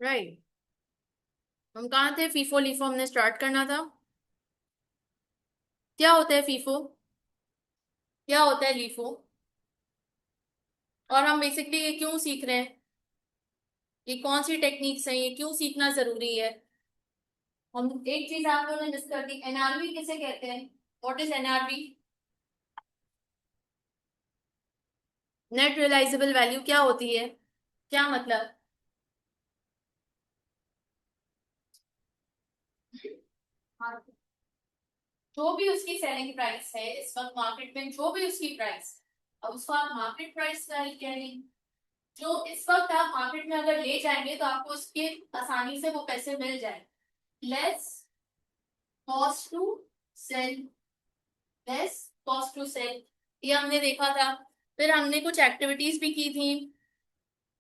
Right. हम कहाँ थे? फीफो लीफो हमने स्टार्ट करना था। क्या होता है फीफो? क्या होता है लीफो? और हम बेसिकली ये क्यों सीख रहे हैं? ये कौन सी टेक्निक्स हैं? ये क्यों सीखना जरूरी है? हम एक चीज आप लोगों ने मिस कर दी, एनआरवी किसे कहते हैं? What is NRV? Net realizable value क्या होती है? क्या मतलब? हाँ, जो भी उसकी सेलिंग प्राइस है इस वक्त मार्केट में, जो भी उसकी प्राइस, अब उसको आप मार्केट प्राइस कह रहे हैं। जो इस वक्त आप मार्केट में अगर ले जाएंगे तो आपको उसके आसानी से वो पैसे मिल जाए। Less cost to sell, less cost to sell, ये हमने देखा था। फिर हमने कुछ एक्टिविटीज भी की थी।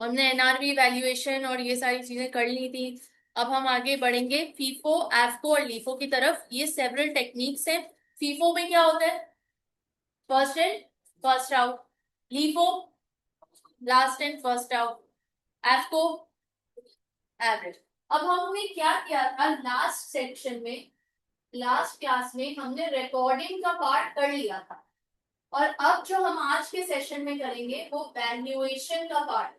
हमने एनआरवी वैल्यूएशन और ये सारी चीजें कर ली थी। अब हम आगे बढ़ेंगे फीफो, एफको और लीफो की तरफ। ये सेवरल टेक्निक्स हैं। फीफो में क्या होता है? First in first out. LIFO last in first out. एफको एवरेज। अब हमने क्या किया था लास्ट सेक्शन में, लास्ट क्लास में हमने रिकॉर्डिंग का पार्ट कर लिया था। और अब जो हम आज के सेशन में करेंगे वो वैल्यूएशन का पार्ट।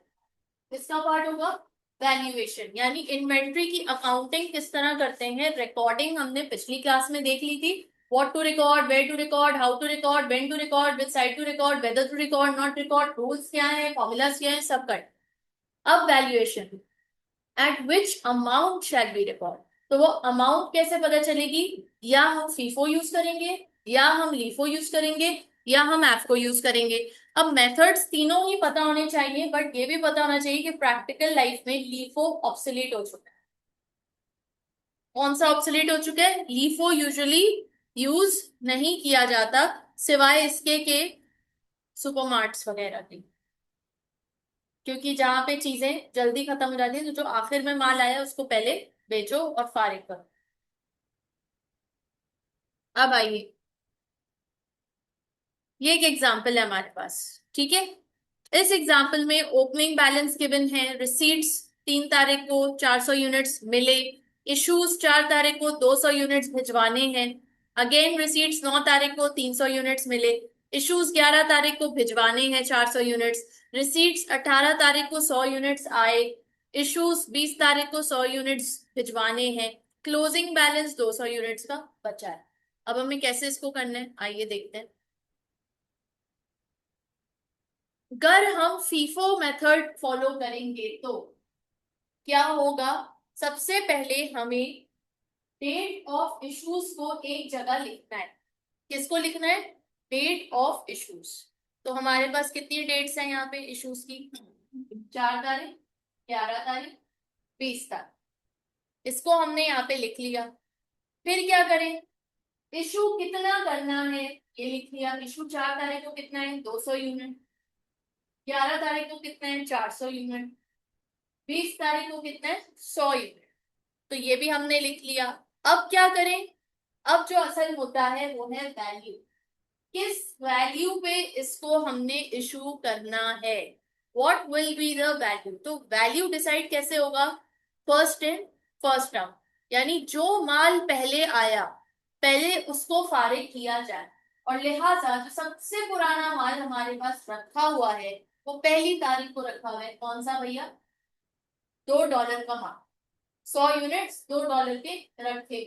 किसका पार्ट होगा? वैल्यूएशन, यानी इन्वेंट्री की अकाउंटिंग किस तरह करते हैं। रिकॉर्डिंग हमने पिछली क्लास में देख ली थी। What to record, where to record, how to record, when to record, with side to record, whether to record, not record, rules क्या है, फॉर्मूलाज क्या है, सब कर। अब valuation, at which amount shall be record. तो वो अमाउंट कैसे पता चलेगी? या हम फीफो यूज करेंगे, या हम लीफो यूज करेंगे, या हम एफको यूज करेंगे। अब मेथड्स तीनों ही पता होने चाहिए, बट ये भी पता होना चाहिए कि प्रैक्टिकल लाइफ में लीफो ऑब्सोलीट हो चुका है। कौन सा ऑब्सोलीट हो चुका है? लीफो यूजुअली यूज नहीं किया जाता, सिवाय इसके के सुपरमार्ट्स वगैरह के। क्योंकि जहां पे चीजें जल्दी खत्म हो जाती है तो जो आखिर में माल आया उसको पहले बेचो और फारिग करो। अब आइए, ये एक एग्जाम्पल है हमारे पास। ठीक है। इस एग्जाम्पल में ओपनिंग बैलेंस गिवन है। रिसीट्स 3 तारीख को 400 यूनिट्स मिले। इश्यूज 4 तारीख को 200 यूनिट्स भिजवाने हैं। अगेन रिसीट्स 9 तारीख को 300 यूनिट्स मिले। इश्यूज 11 तारीख को भिजवाने हैं 400 यूनिट्स। रिसीट्स 18 तारीख को 100 यूनिट्स आए। इश्यूज 20 तारीख को 100 यूनिट्स भिजवाने हैं। क्लोजिंग बैलेंस 200 यूनिट्स का बचा है। अब हमें कैसे इसको करना है आइए देखते हैं। अगर हम फीफो मेथड फॉलो करेंगे तो क्या होगा? सबसे पहले हमें डेट ऑफ इश्यूज को एक जगह लिखना है। किसको लिखना है? Date of issues. तो हमारे पास कितनी डेट्स हैं यहाँ पे इश्यूज की? 4 तारीख, 11 तारीख, 20 तारीख। इसको हमने यहाँ पे लिख लिया। फिर क्या करें? इशू कितना करना है ये लिख लिया। इशू 4 तारीख को कितना है? 200 यूनिट। 11 तारीख को कितना है? 400 यूनिट। 20 तारीख को कितना है? 100 यूनिट। तो ये भी हमने लिख लिया। अब क्या करें? अब जो असल मुद्दा है वो है वैल्यू। किस वैल्यू पे इसको हमने इशू करना है? What will be the value? तो वैल्यू डिसाइड कैसे होगा? फर्स्ट इन फर्स्ट आउट, यानी जो माल पहले आया पहले उसको फारिग किया जाए। और लिहाजा जो सबसे पुराना माल हमारे पास रखा हुआ है वो पहली तारीख को रखा हुआ है। कौन सा भैया? $2 का माल, 100 यूनिट्स $2 के रखे।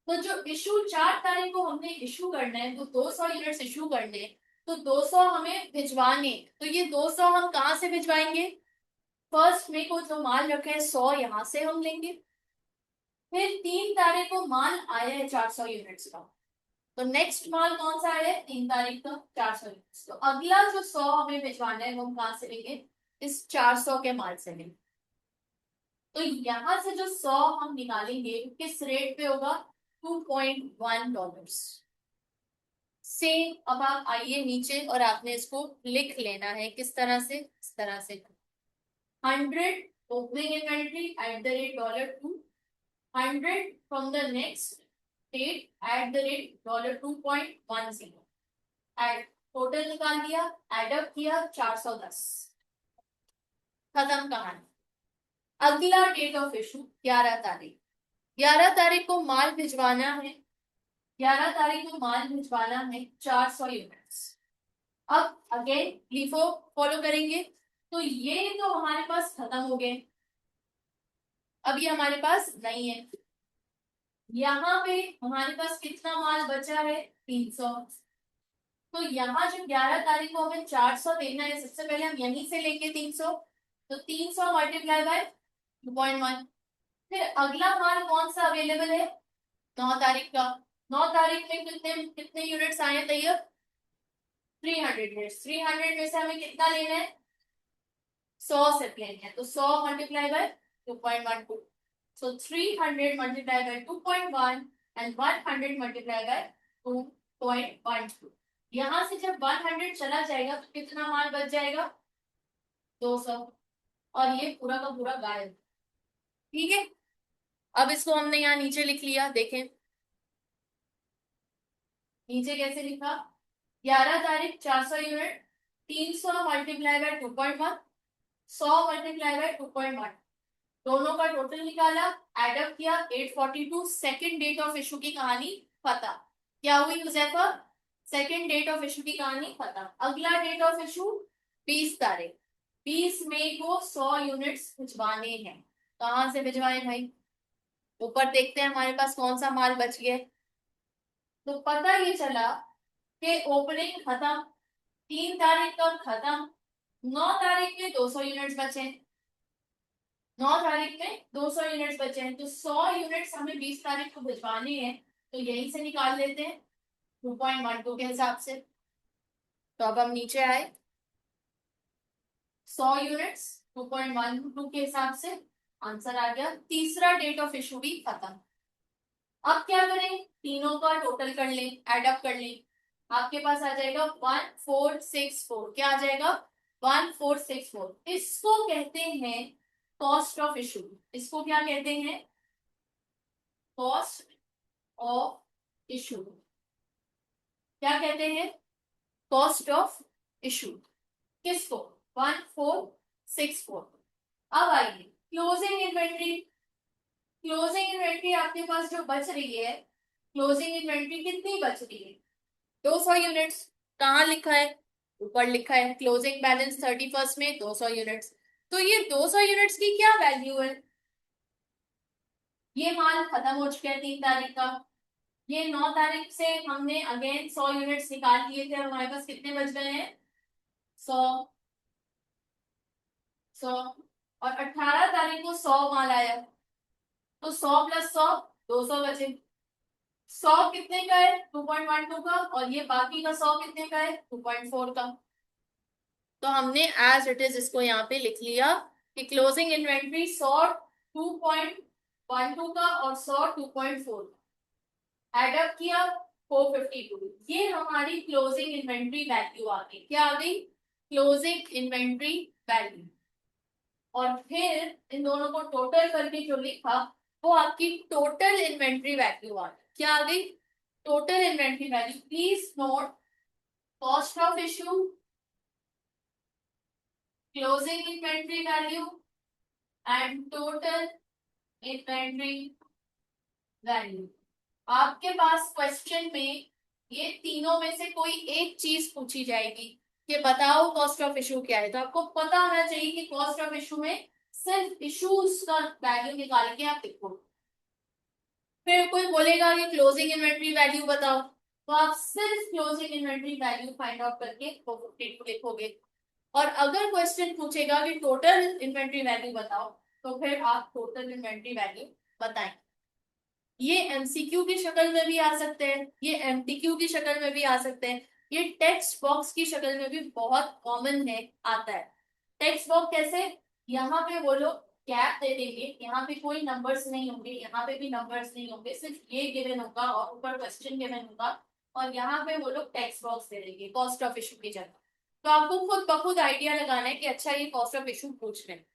तो जो इशू 4 तारीख को हमने इशू करना है तो 200 यूनिट्स इशू करने हैं। तो 200 हमें भिजवाने। तो ये 200 हम कहाँ से भिजवाएंगे? फर्स्ट में को जो माल रखे हैं 100 यहाँ से हम लेंगे। फिर 3 तारीख को माल आया है 400 यूनिट्स का। तो नेक्स्ट माल कौन सा आया है? 3 तारीख का 400 यूनिट्स। तो अगला जो 100 हमें भिजवाना है वो हम कहाँ से लेंगे? इस 400 के माल से लेंगे। तो यहां से जो 100 हम निकालेंगे किस रेट पे होगा? $2.1 सेम। अब आप आइए नीचे और आपने इसको लिख लेना है। किस तरह से? इस तरह से 100 opening inventory at the rate $2, 100 from the next date at the rate $2.10। Add total निकाल दिया, एडअप किया 410। खत्म कहानी। अगला डेट ऑफ इशू 11 तारीख। 11 तारीख को माल भिजवाना है, 11 तारीख को माल भिजवाना है 400 यूनिट्स। अब अगेन LIFO फॉलो करेंगे, तो ये तो हमारे पास खत्म हो गए, अब ये हमारे पास नहीं है। यहाँ पे हमारे पास कितना माल बचा है, 300। तो यहाँ जो 11 तारीख को हमें 400 देना है, सबसे पहले हम यहीं से लेंगे 300, तो 300 मल्टीप्लाई बाय 2.1। फिर अगला माल कौन सा अवेलेबल है, 9 तारीख का। 9 तारीख में कितने कितने यूनिट्स आए तैयार, 300 यूनिट्स। 300 में से हमें कितना लेना है, 100 सेट लेना है, तो 100 multiply by 2.12। So 300 multiply by 2.1 and 100 multiply by 2.12। यहाँ से जब 100 चला जाएगा तो कितना माल बच जाएगा, 200, और ये पूरा का पूरा गायब। ठीक है, अब इसको हमने यहाँ नीचे लिख लिया, देखें नीचे कैसे लिखा, 11 तारीख 400 unit, 300 multiply by 2.1, 100 multiply by 2.1, दोनों का टोटल निकाला, एडअप किया, 842। सेकेंड डेट ऑफ इशू की कहानी पता क्या हुई Huzaifa, second date of issue की कहानी पता। अगला डेट ऑफ इशू 20 तारीख, 20 मई को 100 यूनिट्स भिजवाने हैं। कहाँ से भिजवाए भाई, ऊपर देखते हैं हमारे पास कौन सा माल बच गया। तो पता ये चला कि ओपनिंग खत्म, 3 तारीख का खत्म, 9 तारीख में 200 यूनिट्स बचे, 9 तारीख में 200 यूनिट्स बचे हैं, तो 100 यूनिट्स हमें 20 तारीख को भिजवानी है, तो यहीं से निकाल लेते हैं 2.12 के हिसाब से। तो अब हम नीचे आए, 100 यूनिट्स 2.12 के हिसाब से आंसर आ गया। तीसरा डेट ऑफ इशू भी खत्म। अब क्या करें, तीनों का टोटल कर लें, एडअप कर लें, आपके पास आ जाएगा 1464। क्या आ जाएगा, 1464। इसको कहते हैं कॉस्ट ऑफ इशू। इसको क्या कहते हैं, कॉस्ट ऑफ इशू। क्या कहते हैं, कॉस्ट ऑफ इशू। किसको, 1464। अब आइए क्लोजिंग इन्वेंट्री। क्लोजिंग इन्वेंट्री आपके पास जो बच रही है, क्लोजिंग इन्वेंट्री कितनी बच रही है, 200 यूनिट्स। कहाँ लिखा है, ऊपर लिखा है क्लोजिंग बैलेंस 31 में 200 यूनिट्स। तो ये 200 यूनिट्स की क्या वैल्यू है, ये माल खत्म हो चुका है 3 तारीख का। ये 9 तारीख से हमने अगेन 100 यूनिट्स निकाल लिए थे, हमारे पास कितने बच गए हैं, 100, 100। और 18 तारीख को 100 माल आया, तो 100 प्लस 100 200 बचे। 100 कितने का है, 2.12 का, और ये बाकी का 100 कितने का है, 2.4 का। तो हमने एज इट इज इसको यहाँ पे लिख लिया कि क्लोजिंग इन्वेंट्री 100 2.12 का और 100 2.4 का, एडअप किया 452। ये हमारी क्लोजिंग इन्वेंट्री वैल्यू आ गई। क्या आ गई, क्लोजिंग इन्वेंट्री वैल्यू। और फिर इन दोनों को टोटल करके जो लिखा, वो आपकी टोटल इन्वेंट्री वैल्यू आ गई। क्या आ गई, total inventory value. Please note cost of issue, closing inventory value and total inventory value. आपके पास क्वेश्चन में ये तीनों में से कोई एक चीज पूछी जाएगी कि बताओ कॉस्ट ऑफ इशू क्या है, तो आपको पता होना चाहिए कि कॉस्ट ऑफ इशू में सिर्फ इशूज का वैल्यू निकाल के आप लिखो। फिर कोई बोलेगा कि क्लोजिंग इन्वेंट्री वैल्यू बताओ, तो आप सिर्फ closing inventory value find out करके 452 लिखोगे। और अगर क्वेश्चन पूछेगा कि टोटल इन्वेंट्री वैल्यू बताओ, तो फिर आप टोटल इन्वेंट्री वैल्यू बताएं। ये एमसीक्यू की शक्ल में भी आ सकते हैं, ये एमटीक्यू की शक्ल में भी आ सकते हैं, ये टेक्स्ट बॉक्स की शक्ल में भी बहुत कॉमन है, आता है। टेक्स्ट बॉक्स कैसे, यहाँ पे वो लोग गैप दे देंगे, यहाँ पे कोई नंबर्स नहीं होंगे, यहाँ पे भी नंबर्स नहीं होंगे, सिर्फ ये गिवन होगा और ऊपर क्वेश्चन गिवन होगा, और यहाँ पे वो लोग टेक्स्ट बॉक्स दे देंगे कॉस्ट ऑफ इशू की जगह। तो आपको खुद ब खुद आइडिया लगाना है कि अच्छा ये कॉस्ट ऑफ इशू पूछ रहे हैं।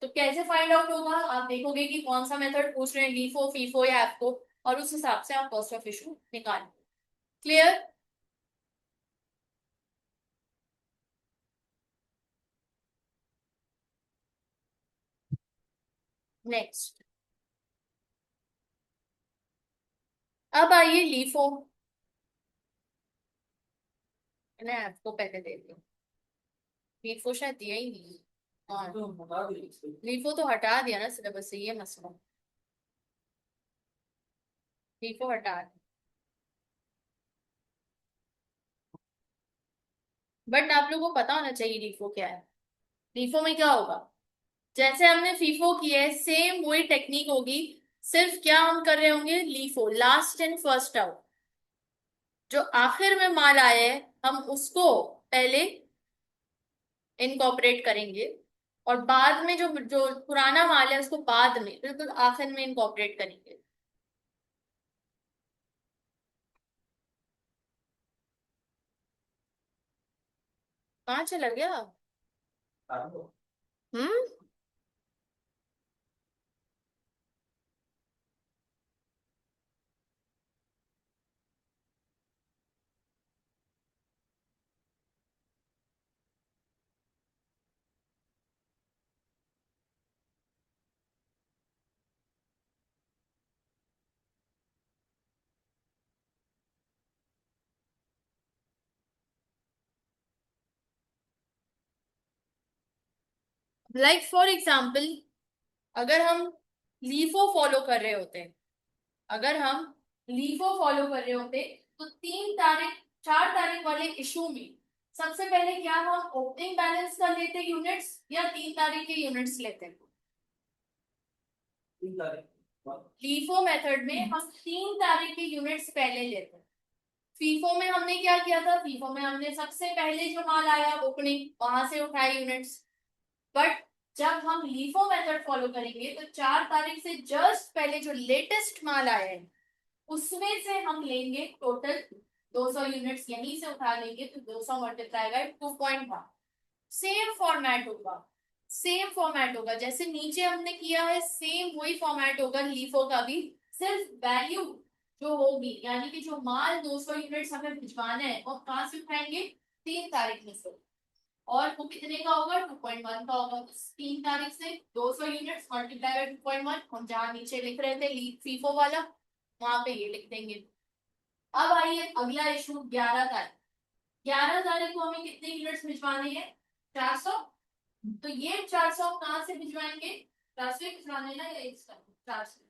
तो कैसे फाइंड आउट होगा, आप देखोगे कि कौन सा मेथड पूछ रहे हैं, लीफो फीफो या एफको, और उस हिसाब से आप कॉस्ट ऑफ इशू निकालें। क्लियर। नेक्स्ट, अब आइए लीफो। मैं आपको पहले दे दी, लीफो शायद दिया ही नहीं। हाँ, लीफो तो हटा दिया ना सिलेबस से, ये मसला। लीफो हटा दिया, बट आप लोगों को पता होना चाहिए लीफो क्या है। लीफो में क्या होगा, जैसे हमने फीफो किया है सेम वही टेक्निक होगी। सिर्फ क्या हम कर रहे होंगे, LIFO last in first out, जो आखिर में माल आया है हम उसको पहले इनकॉर्पोरेट करेंगे, और बाद में जो जो पुराना माल है उसको बाद में बिल्कुल आखिर में इनकॉर्पोरेट करेंगे। कहाँ चला गया? हम्म। लाइक फॉर एग्जाम्पल, अगर हम लीफो फॉलो कर रहे होते हैं, अगर हम लीफो फॉलो कर रहे होते, तो 3 तारीख 4 तारीख वाले इशू में सबसे पहले क्या हम ओपनिंग बैलेंस का लेते यूनिट्स या 3 तारीख के यूनिट्स लेते? लीफो मेथड में हम 3 तारीख के यूनिट्स पहले लेते हैं। फीफो में हमने क्या किया था, फीफो में हमने सबसे पहले जो माल आया ओपनिंग वहां से उठाए यूनिट्स। बट जब हम लीफो मेथड फॉलो करेंगे तो 4 तारीख से जस्ट पहले जो लेटेस्ट माल आया है उसमें से हम लेंगे टोटल 200 यूनिट्स, यहीं से उठा लेंगे, तो 200 मल्टीप्लाई बाय 2.1। सेम फॉर्मेट होगा, सेम फॉर्मेट होगा जैसे नीचे हमने किया है, सेम वही फॉर्मेट होगा लीफो का भी। सिर्फ वैल्यू जो होगी, यानी कि जो माल 200 यूनिट्स हमें भिजवाना है वो कहाँ से उठाएंगे, 3 तारीख में से। और वो कितने का होगा, 2.1 का होगा। 3 तारीख से 200 यूनिट्स मल्टीप्लाई बाय 2.1, हम जहाँ नीचे लिख रहे थे फीफो वाला वहां पे ये लिख देंगे। अब आइए अगला इशू, 11 तारीख। 11 तारीख को हमें कितने यूनिट्स भिजवाने हैं, 400। तो ये 400 कहाँ से भिजवाएंगे, 400 भिजवाने ना, ये इसका 400,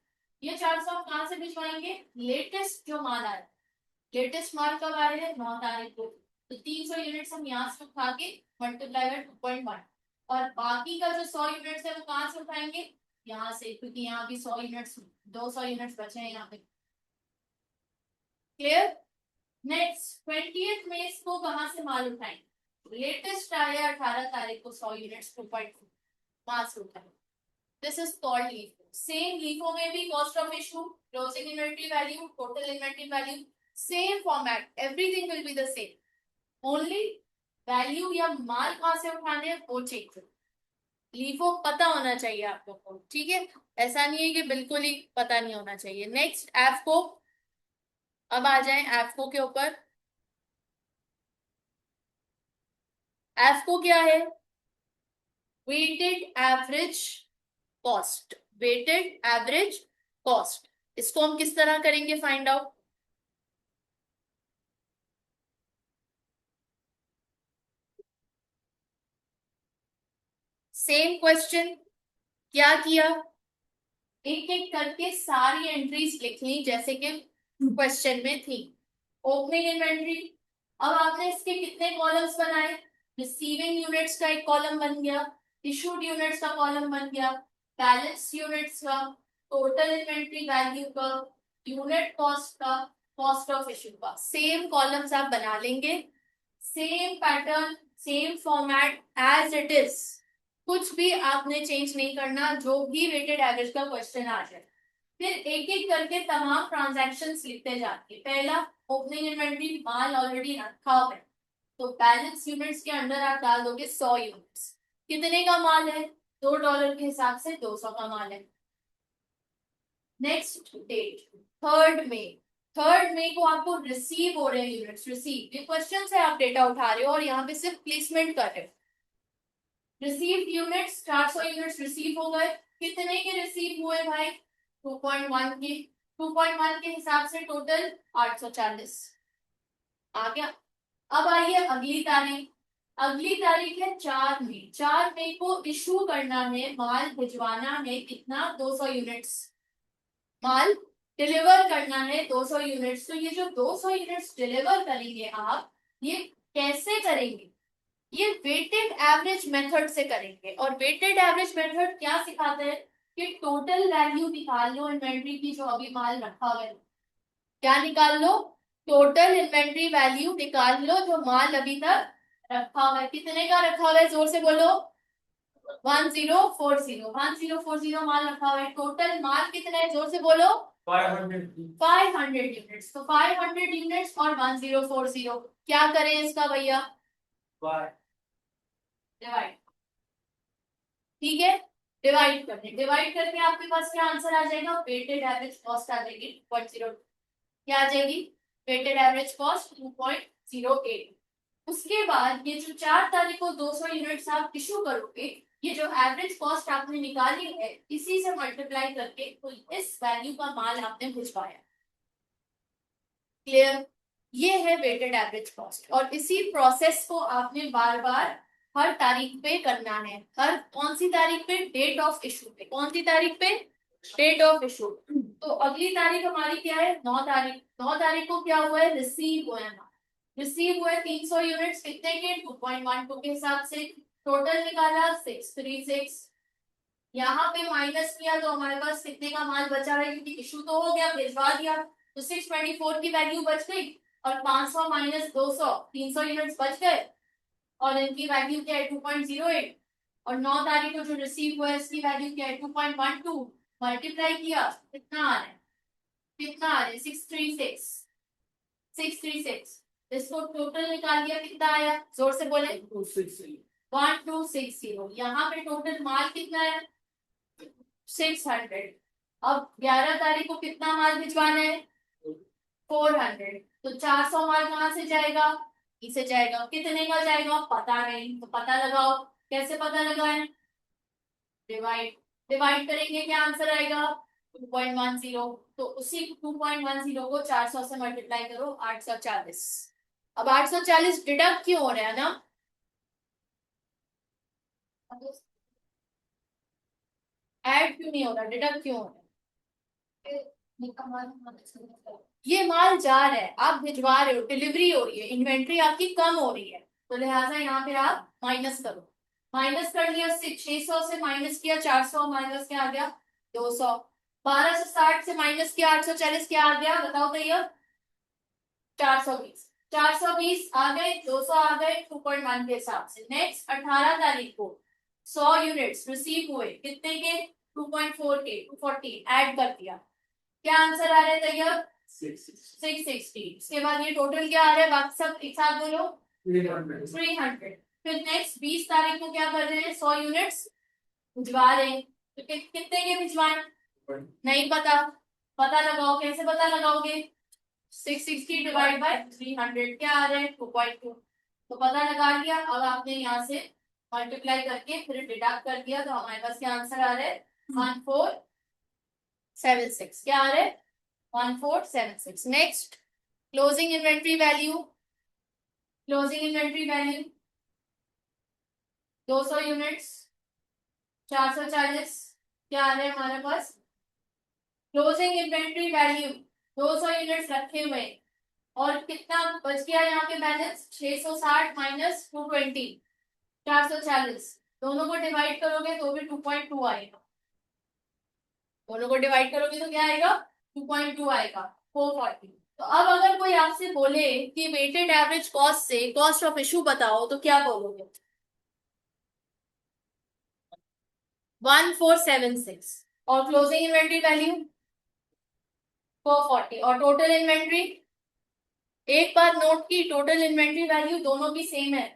ये 400 कहाँ से भिजवाएंगे, लेटेस्ट जो माल आया, लेटेस्ट माल कब आया है, 9 तारीख को। तो 300 यूनिट्स हम यहाँ से उठा के मल्टीप्लाई बाय 2.1, और बाकी का जो 100 यूनिट्स है वो कहाँ से उठाएंगे, यहाँ से, क्योंकि यहाँ भी 100 यूनिट्स, 200 यूनिट्स बचे हैं यहाँ पे। क्लियर? नेक्स्ट 20th में इसको कहाँ से माल उठाएंगे, लेटेस्ट आया 18 तारीख को 100 यूनिट्स 2.2 वहां से उठाएंगे। This is called LIFO. Same LIFO में भी cost of issue, closing inventory value, total inventory value, same format, everything will be the same, only value या माल कहाँ से उठाने हैं वो चेंज। लीफो पता होना चाहिए आप लोग को, ठीक है? ऐसा नहीं है कि बिल्कुल ही पता नहीं होना चाहिए। नेक्स्ट एफको, अब आ जाए एफको के ऊपर। एफको क्या है, weighted average cost, weighted average cost. इसको हम किस तरह करेंगे फाइंड आउट, सेम क्वेश्चन, क्या किया, एक एक करके सारी एंट्रीज लिख ली जैसे कि क्वेश्चन में थी। ओपनिंग इन्वेंट्री, अब आपने इसके कितने कॉलम्स बनाए, रिसीविंग यूनिट्स का एक कॉलम बन गया, इशूड यूनिट्स का कॉलम बन गया, बैलेंस यूनिट्स का, टोटल इन्वेंट्री वैल्यू का, यूनिट कॉस्ट का, कॉस्ट ऑफ इशू का, सेम कॉलम्स आप बना लेंगे। Same pattern, same format as it is, कुछ भी आपने चेंज नहीं करना, जो भी वेटेड एवरेज का क्वेश्चन आ जाए। फिर एक एक करके तमाम ट्रांजैक्शंस लिखते जाते। पहला, ओपनिंग इन्वेंटरी, माल ऑलरेडी रखा हुआ है, तो बैलेंस यूनिट्स के अंदर आप डाल दोगे 100 यूनिट्स। कितने का माल है, $2 के हिसाब से 200 का माल है। नेक्स्ट डेट 3rd मई, 3rd मई को आपको रिसीव हो रहे हैं यूनिट्स, रिसीव, ये क्वेश्चन से आप डेटा उठा रहे हो और यहाँ पे सिर्फ प्लेसमेंट कर रहे हो। रिसीव्ड यूनिट्स 400 यूनिट्स रिसीव हो गए, कितने के रिसीव हुए भाई? 2.1 के। 2.1 के हिसाब से टोटल 840 आ गया। अब आइए अगली तारीख। अगली तारीख है 4 मई। 4 मई को इशू करना है, माल भिजवाना है कितना? 200 यूनिट्स माल डिलीवर करना है, 200 यूनिट्स। तो ये जो 200 यूनिट्स डिलीवर करेंगे आप, ये कैसे करेंगे? ये वेटेड एवरेज मेथड से करेंगे। और वेटेड एवरेज मेथड क्या सिखाता है कि टोटल वैल्यू निकाल लो इन्वेंट्री की जो अभी माल रखा हुआ है। क्या निकाल लो? टोटल इन्वेंट्री वैल्यू निकाल लो जो माल अभी तक रखा हुआ है। कितने का रखा हुआ है? जोर से बोलो। 1040 माल रखा हुआ है। टोटल माल कितना है? जोर से बोलो। 500 यूनिट्स। तो 500 यूनिट्स और 1040 क्या करें इसका भैया? डिवाइड। ठीक है, डिवाइड करते हैं। डिवाइड करके आपके पास क्या आंसर आ जाएगा? वेटेड एवरेज कॉस्ट आ जाएगी 2.08। क्या आ जाएगी? Weighted average cost 2.08। उसके बाद ये जो 4 तारीख को 200 यूनिट्स आप इशू करोगे, ये जो एवरेज कॉस्ट आपने निकाली है इसी से मल्टीप्लाई करके तो इस वैल्यू का माल आपने भिजवाया। क्लियर? ये है वेटेड एवरेज कॉस्ट। और इसी प्रोसेस को आपने बार बार हर तारीख पे करना है। हर कौन सी तारीख पे? डेट ऑफ इशू पे। कौन सी तारीख पे? Date of issue. तो अगली तारीख हमारी क्या है? 9 तारीख। 9 तारीख को क्या हुआ है? रिसीव हुआ है। रिसीव हुए 300 यूनिट्स कितने के? 2.12 के हिसाब से। टोटल निकाला 636। यहाँ पे माइनस किया तो हमारे पास कितने का माल बचा है? क्योंकि इशू तो हो गया, भिजवा दिया, तो 624 की वैल्यू बच गई। और 500 माइनस 200, 300 यूनिट्स बच गए। और इनकी वैल्यू क्या है? 2.08। और 9 तारीख को जो रिसीव हुआ है इसकी वैल्यू क्या है? 2.12। मल्टीप्लाई किया, कितना आ रहा है? कितना आ रहा है? 636। 636। इसको टोटल निकाल दिया, कितना आया? जोर से बोले। 1260। यहाँ पे टोटल माल कितना है? 600। अब 11 तारीख को कितना माल भिजवाना है? 400। तो 400 माल कहाँ से जाएगा? इसे जाएगा। कितने का जाएगा? पता नहीं, तो पता लगाओ। कैसे पता लगाएं? डिवाइड। डिवाइड करेंगे, क्या आंसर आएगा? 2.10। तो उसी 2.10 को 400 से मल्टीप्लाई करो, 840। अब 840 डिडक्ट क्यों हो रहा है ना? ऐड क्यों नहीं हो रहा? डिडक्ट क्यों हो रहा है? ये माल जा रहा है, आप भिजवा रहे हो, डिलीवरी हो रही है, इन्वेंट्री आपकी कम हो रही है, तो लिहाजा यहाँ पे आप माइनस करो। माइनस कर लिया, 600 से माइनस किया 400, माइनस क्या आ गया? 200। 1260 से माइनस किया 840, क्या आ गया? बताओ भैया। 420। 420 आ गए, 200 आ गए 2.1 के हिसाब से। नेक्स्ट 18 तारीख को 100 यूनिट्स रिसीव हुए, कितने के? 2.4 के। 240 ऐड कर दिया, क्या आंसर आ रहा है भैया? 660। इसके बाद ये टोटल क्या आ रहा है? बाकी सब एक साथ बोलो। 300। फिर नेक्स्ट 20 तारीख को क्या कर रहे हैं? 100 यूनिट्स भिजवा रहे हैं। तो कितने के भिजवाए? नहीं पता। पता लगाओ, कैसे पता लगाओगे? 660 डिवाइड बाय 300, क्या आ रहा है? 2.2। तो पता लगा लिया। अब आपने यहाँ से मल्टीप्लाई करके फिर डिडक्ट कर दिया, तो हमारे पास क्या आंसर आ रहा है? 1476। क्या आ रहा है? 1476। Next closing inventory value. Closing inventory value 200 units 440, क्या आ रहा है हमारे पास? क्लोजिंग इन्वेंट्री वैल्यू 200 यूनिट्स रखे हुए और कितना बच गया यहाँ पे बैलेंस? 660 माइनस 220, 440। दोनों को डिवाइड करोगे तो भी 2.2 आएगा। दोनों को डिवाइड करोगे तो क्या आएगा? 2.2 आएगा। 440। तो अब अगर कोई आपसे बोले कि वेटेड एवरेज कॉस्ट से कॉस्ट ऑफ इशू बताओ, तो क्या बोलोगे? 1476। और क्लोजिंग इन्वेंट्री वैल्यू 440। और टोटल इन्वेंट्री, एक बात नोट की, टोटल इन्वेंट्री वैल्यू दोनों की सेम है,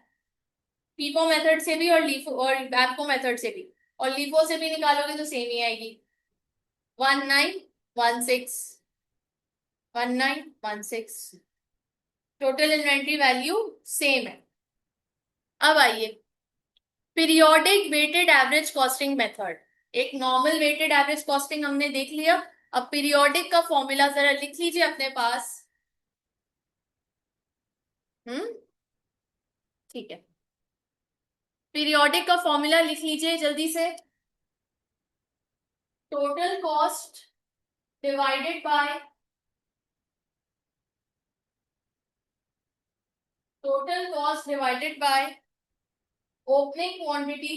फीफो मेथड से भी और लीफो और बैपको मेथड से भी। और लीफो से भी निकालोगे तो सेम ही आएगी। 1916। 1916। टोटल इन्वेंट्री वैल्यू सेम है। अब आइए periodic weighted average costing method. एक नॉर्मल वेटेड एवरेज कॉस्टिंग हमने देख लिया। अब पीरियोडिक का फॉर्मूला जरा लिख लीजिए अपने पास। हम्म। ठीक है, पीरियोडिक का फॉर्मूला लिख लीजिए जल्दी से। Total cost divided by opening quantity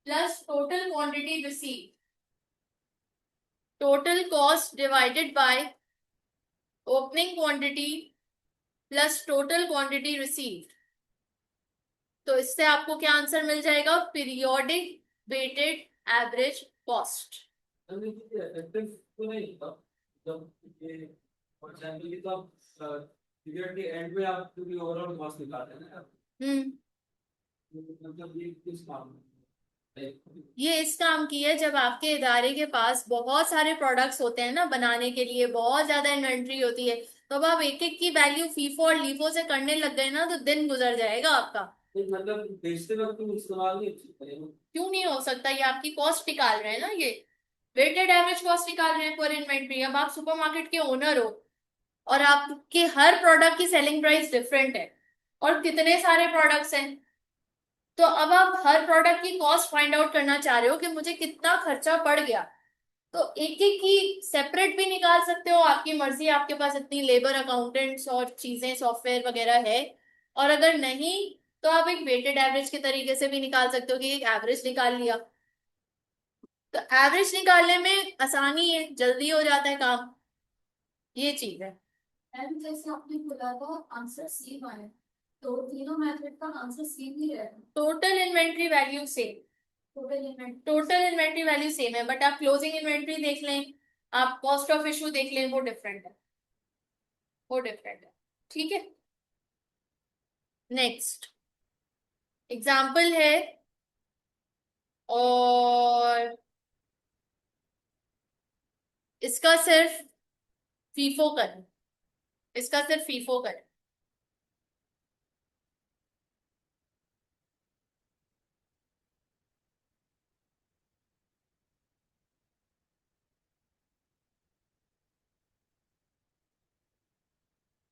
plus total quantity receive. Total cost divided by opening quantity plus total quantity receive. तो इससे आपको क्या आंसर मिल जाएगा? Periodic weighted average cost. Effective तो नहीं होता जब ये फॉर एग्जांपल ये तो आप पीरियड के एंड में आप पूरी ओवरऑल कॉस्ट निकालते हैं ना। हम्म। मतलब ये किस काम में ये इस काम की है जब आपके इदारे के पास बहुत सारे प्रोडक्ट्स होते हैं ना, बनाने के लिए बहुत ज्यादा इन्वेंट्री होती है, तो अब आप एक एक की वैल्यू फीफो और लीफो से करने लग गए ना, तो दिन गुजर जाएगा आपका। मतलब बेचते वक्त तुम इस्तेमाल नहीं करेंगे। क्यों नहीं हो सकता? ये आपकी कॉस्ट निकाल रहे हैं ना, ये वेटेड एवरेज कॉस्ट निकाल रहे हैं पर इन्वेंट्री। अब आप सुपरमार्केट के ओनर हो और आपके हर प्रोडक्ट की सेलिंग प्राइस डिफरेंट है और कितने सारे प्रोडक्ट्स हैं, तो अब आप हर प्रोडक्ट की कॉस्ट फाइंड आउट करना चाह रहे हो कि मुझे कितना खर्चा पड़ गया। तो एक एक की सेपरेट भी निकाल सकते हो, आपकी मर्जी, आपके पास इतनी लेबर अकाउंटेंट्स और चीजें सॉफ्टवेयर वगैरह है। और अगर नहीं, तो आप एक वेटेड एवरेज के तरीके से भी निकाल सकते हो कि एक एवरेज निकाल लिया। तो एवरेज निकालने में आसानी है, जल्दी हो जाता है काम। ये चीज है। एंड जैसे आपने बोला था आंसर सेम आया, तो तीनों मेथड का आंसर सेम ही रहेगा। Total inventory value same. Total inventory value same है, बट आप क्लोजिंग इन्वेंट्री देख लें, आप कॉस्ट ऑफ इशू देख लें, वो डिफरेंट है। वो डिफरेंट है। ठीक है। नेक्स्ट एग्जाम्पल है, और इसका सिर्फ फीफो करें, इसका सिर्फ फीफो करें।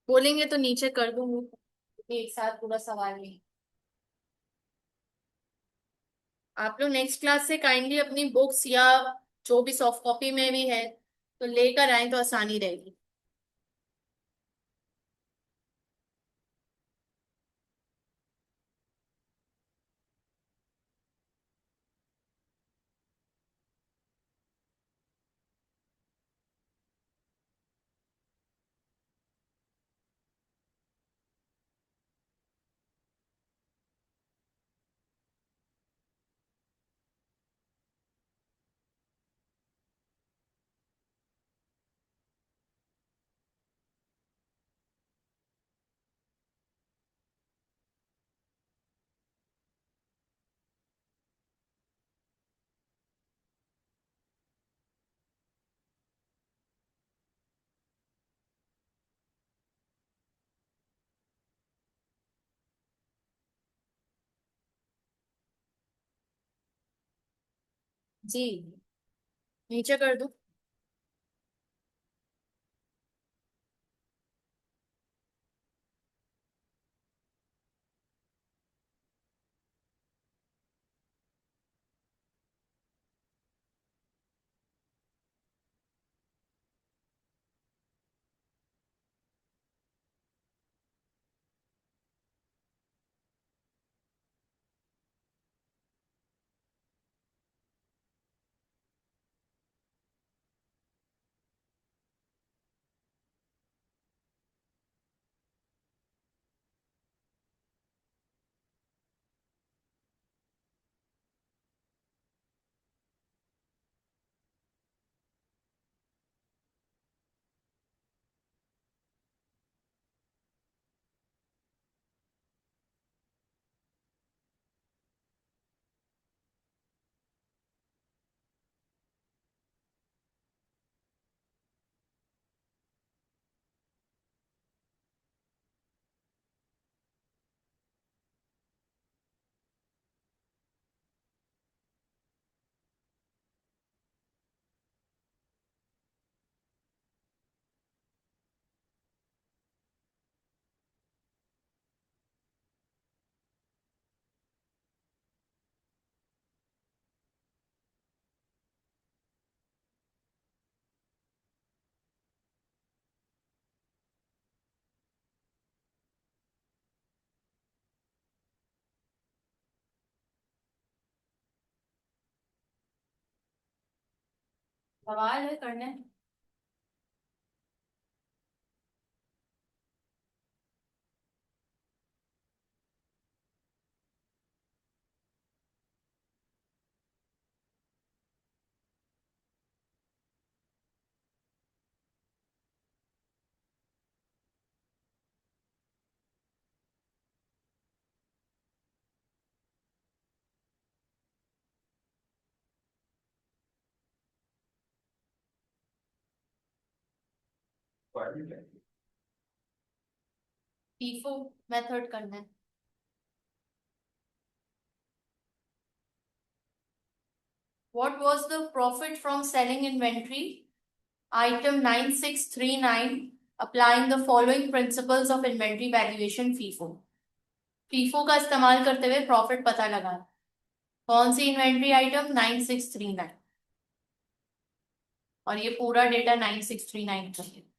बोलेंगे तो नीचे कर दूंगी, एक साथ पूरा सवाल नहीं। आप लोग नेक्स्ट क्लास से काइंडली अपनी बुक्स या जो भी सॉफ्ट कॉपी में भी है तो लेकर आए तो आसानी रहेगी। जी, नीचे कर दूं? सवाल है करने। FIFO मेथड करना है। What was the profit from selling inventory? Item 9639, applying the following principles of inventory valuation FIFO. FIFO का इस्तेमाल करते हुए प्रॉफिट पता लगा। कौन सी इन्वेंट्री आइटम? 9639। और ये पूरा डेटा 9639 का है।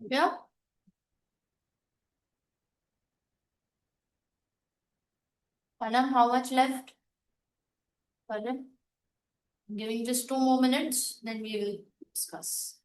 Yeah. Anam, how much left? Pardon? I'm giving just 2 more minutes, then we will discuss.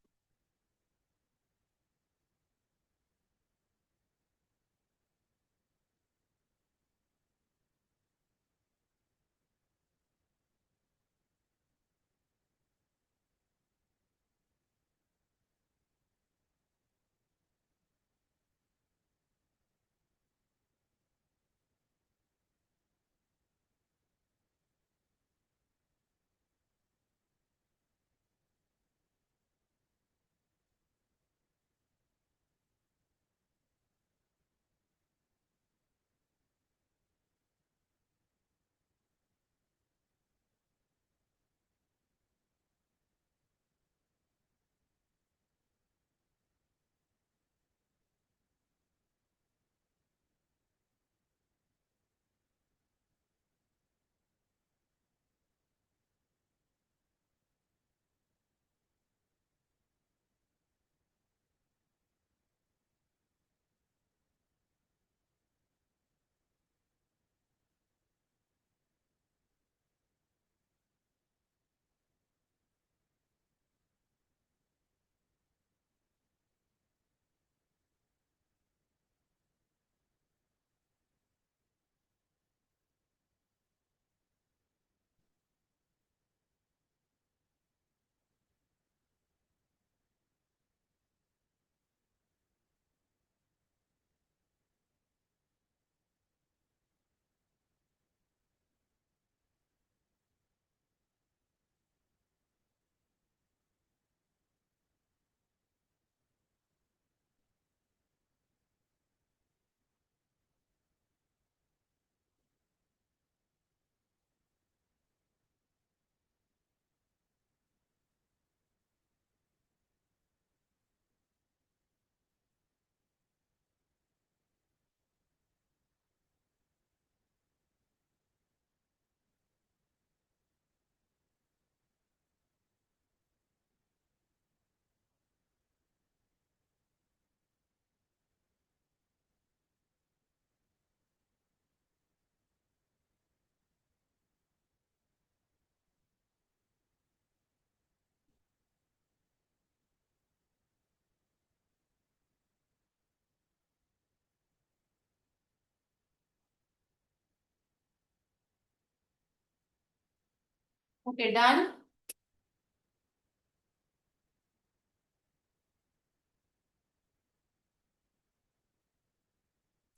Okay, done.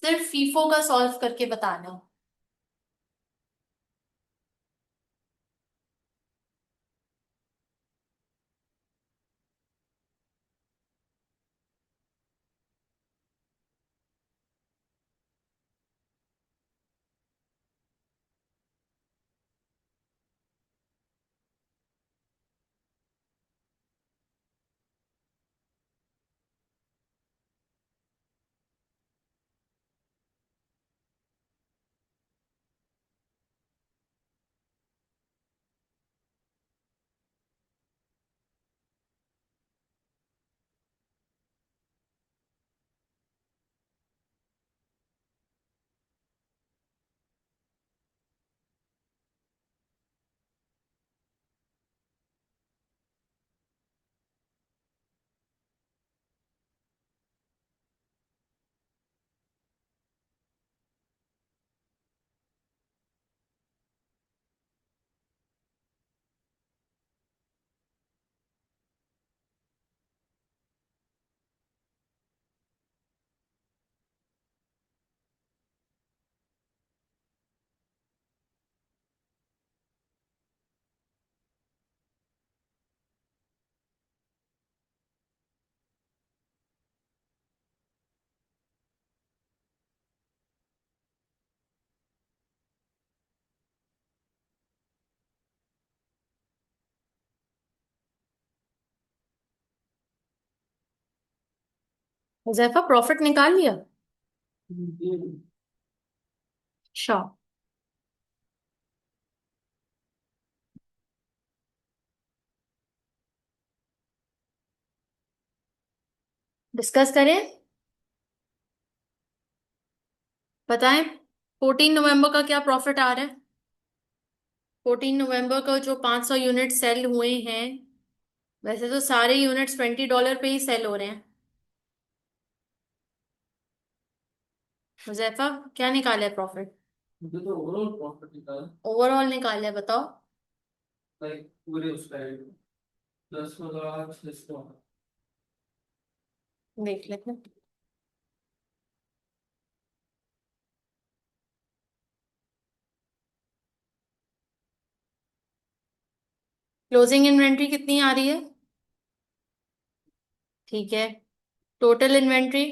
सिर्फ फीफो का सॉल्व करके बताना. हुजैफा प्रॉफिट निकाल लिया. श्योर. डिस्कस करें, बताएं 14 नवंबर का क्या प्रॉफिट आ रहा है। 14 नवंबर को जो 500 यूनिट सेल हुए हैं, वैसे तो सारे यूनिट्स $20 पे ही सेल हो रहे हैं। हुजैफा क्या निकाला है प्रॉफिट, मुझे तो ओवरऑल प्रॉफिट निकाला ओवरऑल निकाला है, बताओ। लाइक पूरे उसका 10 लाख इसको देख लेते हैं। क्लोजिंग इन्वेंट्री कितनी आ रही है, ठीक है। Total inventory,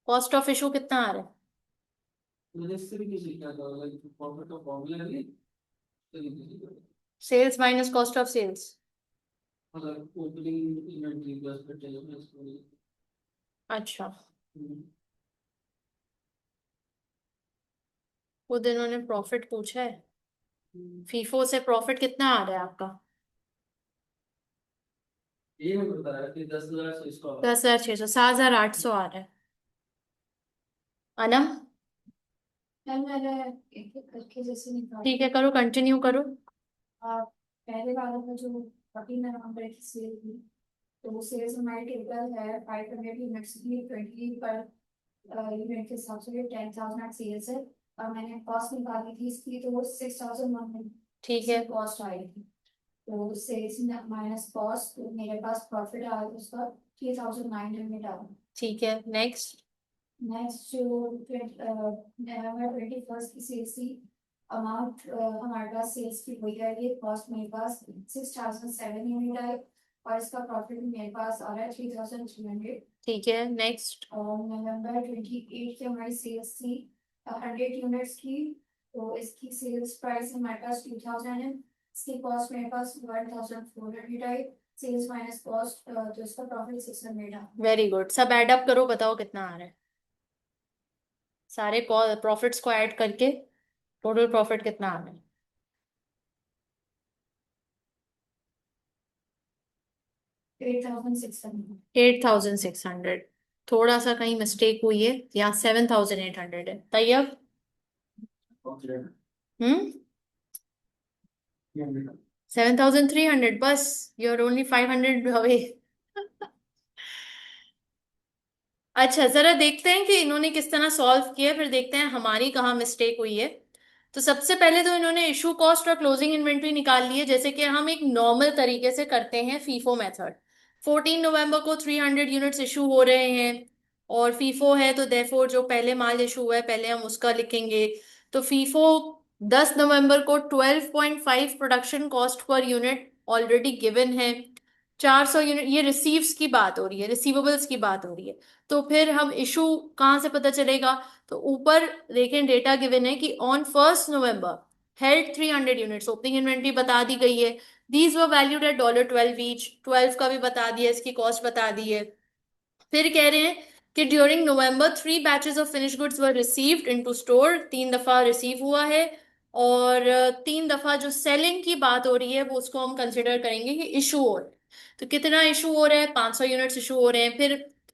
cost of issue कितना आ रहा है, मैंने इस तरीके से क्या था लाइक प्रॉफिट का फॉर्मूला है तरीके से sales minus cost of sales. मतलब ओपनिंग इन्वेंटरी प्लस परचेज अच्छा, खुद इन्होंने प्रॉफिट पूछा है। फीफो से प्रॉफिट कितना आ रहा है आपका, ये मैं बता रहा कि 10 लाख से इसका 10,600, 7,800 आ रहा है। अनम, मैम मैंने एक एक करके जैसे निकाल ठीक है, करो, कंटिन्यू करो। पहले वाला का जो 14 नवंबर की सेल थी, तो वो सेल्स हमारी टेबल है 500 यूनिट्स की 20 पर यूनिट के हिसाब से 10,000 सेल्स है। और मैंने कॉस्ट निकाली थी इसकी, तो वो 6,100 ठीक है, कॉस्ट आई थी। तो सेल्स माइनस कॉस्ट, तो मेरे पास प्रॉफिट आया उसका 3,900 आया। ठीक है, नेक्स्ट। नेक्स्ट जो नवंबर 21 की सेल्स थी, अमाउंट हमारे पास सेल्स की हुई है, ये कॉस्ट मेरे पास 6,700 आई। और इसका प्रॉफिट मेरे पास आ रहा है 3,300। ठीक है, नेक्स्ट। और नवंबर 28 की हमारी सेल्स थी 100 यूनिट्स की, तो इसकी सेल्स प्राइस हमारे पास 2,000 है। इसकी कॉस्ट मेरे पास 1,400 आई। सेल्स माइनस कॉस्ट, तो इसका प्रॉफिट 600 है। वेरी गुड, सब ऐड अप करो, बताओ कितना आ रहा है। सारे प्रॉफिट्स को ऐड करके टोटल प्रॉफिट कितना आ रहा है। 8,600। 8,600, थोड़ा सा कहीं मिस्टेक हुई है, यहाँ 7,800 है। तैयब, हम्म, 7,300, बस, यू आर ओनली 500 अवे। अच्छा, जरा देखते हैं कि इन्होंने किस तरह सॉल्व किया, फिर देखते हैं हमारी कहाँ मिस्टेक हुई है। तो सबसे पहले तो इन्होंने इशू कॉस्ट और क्लोजिंग इन्वेंट्री निकाल ली है, जैसे कि हम एक नॉर्मल तरीके से करते हैं फीफो मेथड। 14 नवंबर को 300 यूनिट्स इशू हो रहे हैं, और फीफो है तो देयरफॉर जो पहले माल इशू हुआ है पहले हम उसका लिखेंगे। तो फीफो 10 नवंबर को 12.5 production cost per unit already given है। 400 यूनिट, ये रिसीव्स की बात हो रही है, रिसीवेबल्स की बात हो रही है। तो फिर हम इशू कहाँ से पता चलेगा, तो ऊपर देखें डेटा गिवन है कि on 1 November held 300 units, opening inventory बता दी गई है। These were valued at $12 each, 12 का भी बता दिया, इसकी कॉस्ट बता दी है। फिर कह रहे हैं कि during November 3 batches of finish goods were received into store, 3 दफा रिसीव हुआ है। और 3 दफा जो सेलिंग की बात हो रही है वो उसको हम कंसिडर करेंगे कि इशू हो रहा है। तो कितना इशू हो रहा है, 500 यूनिट्स इशू हो रहे हैं। फिर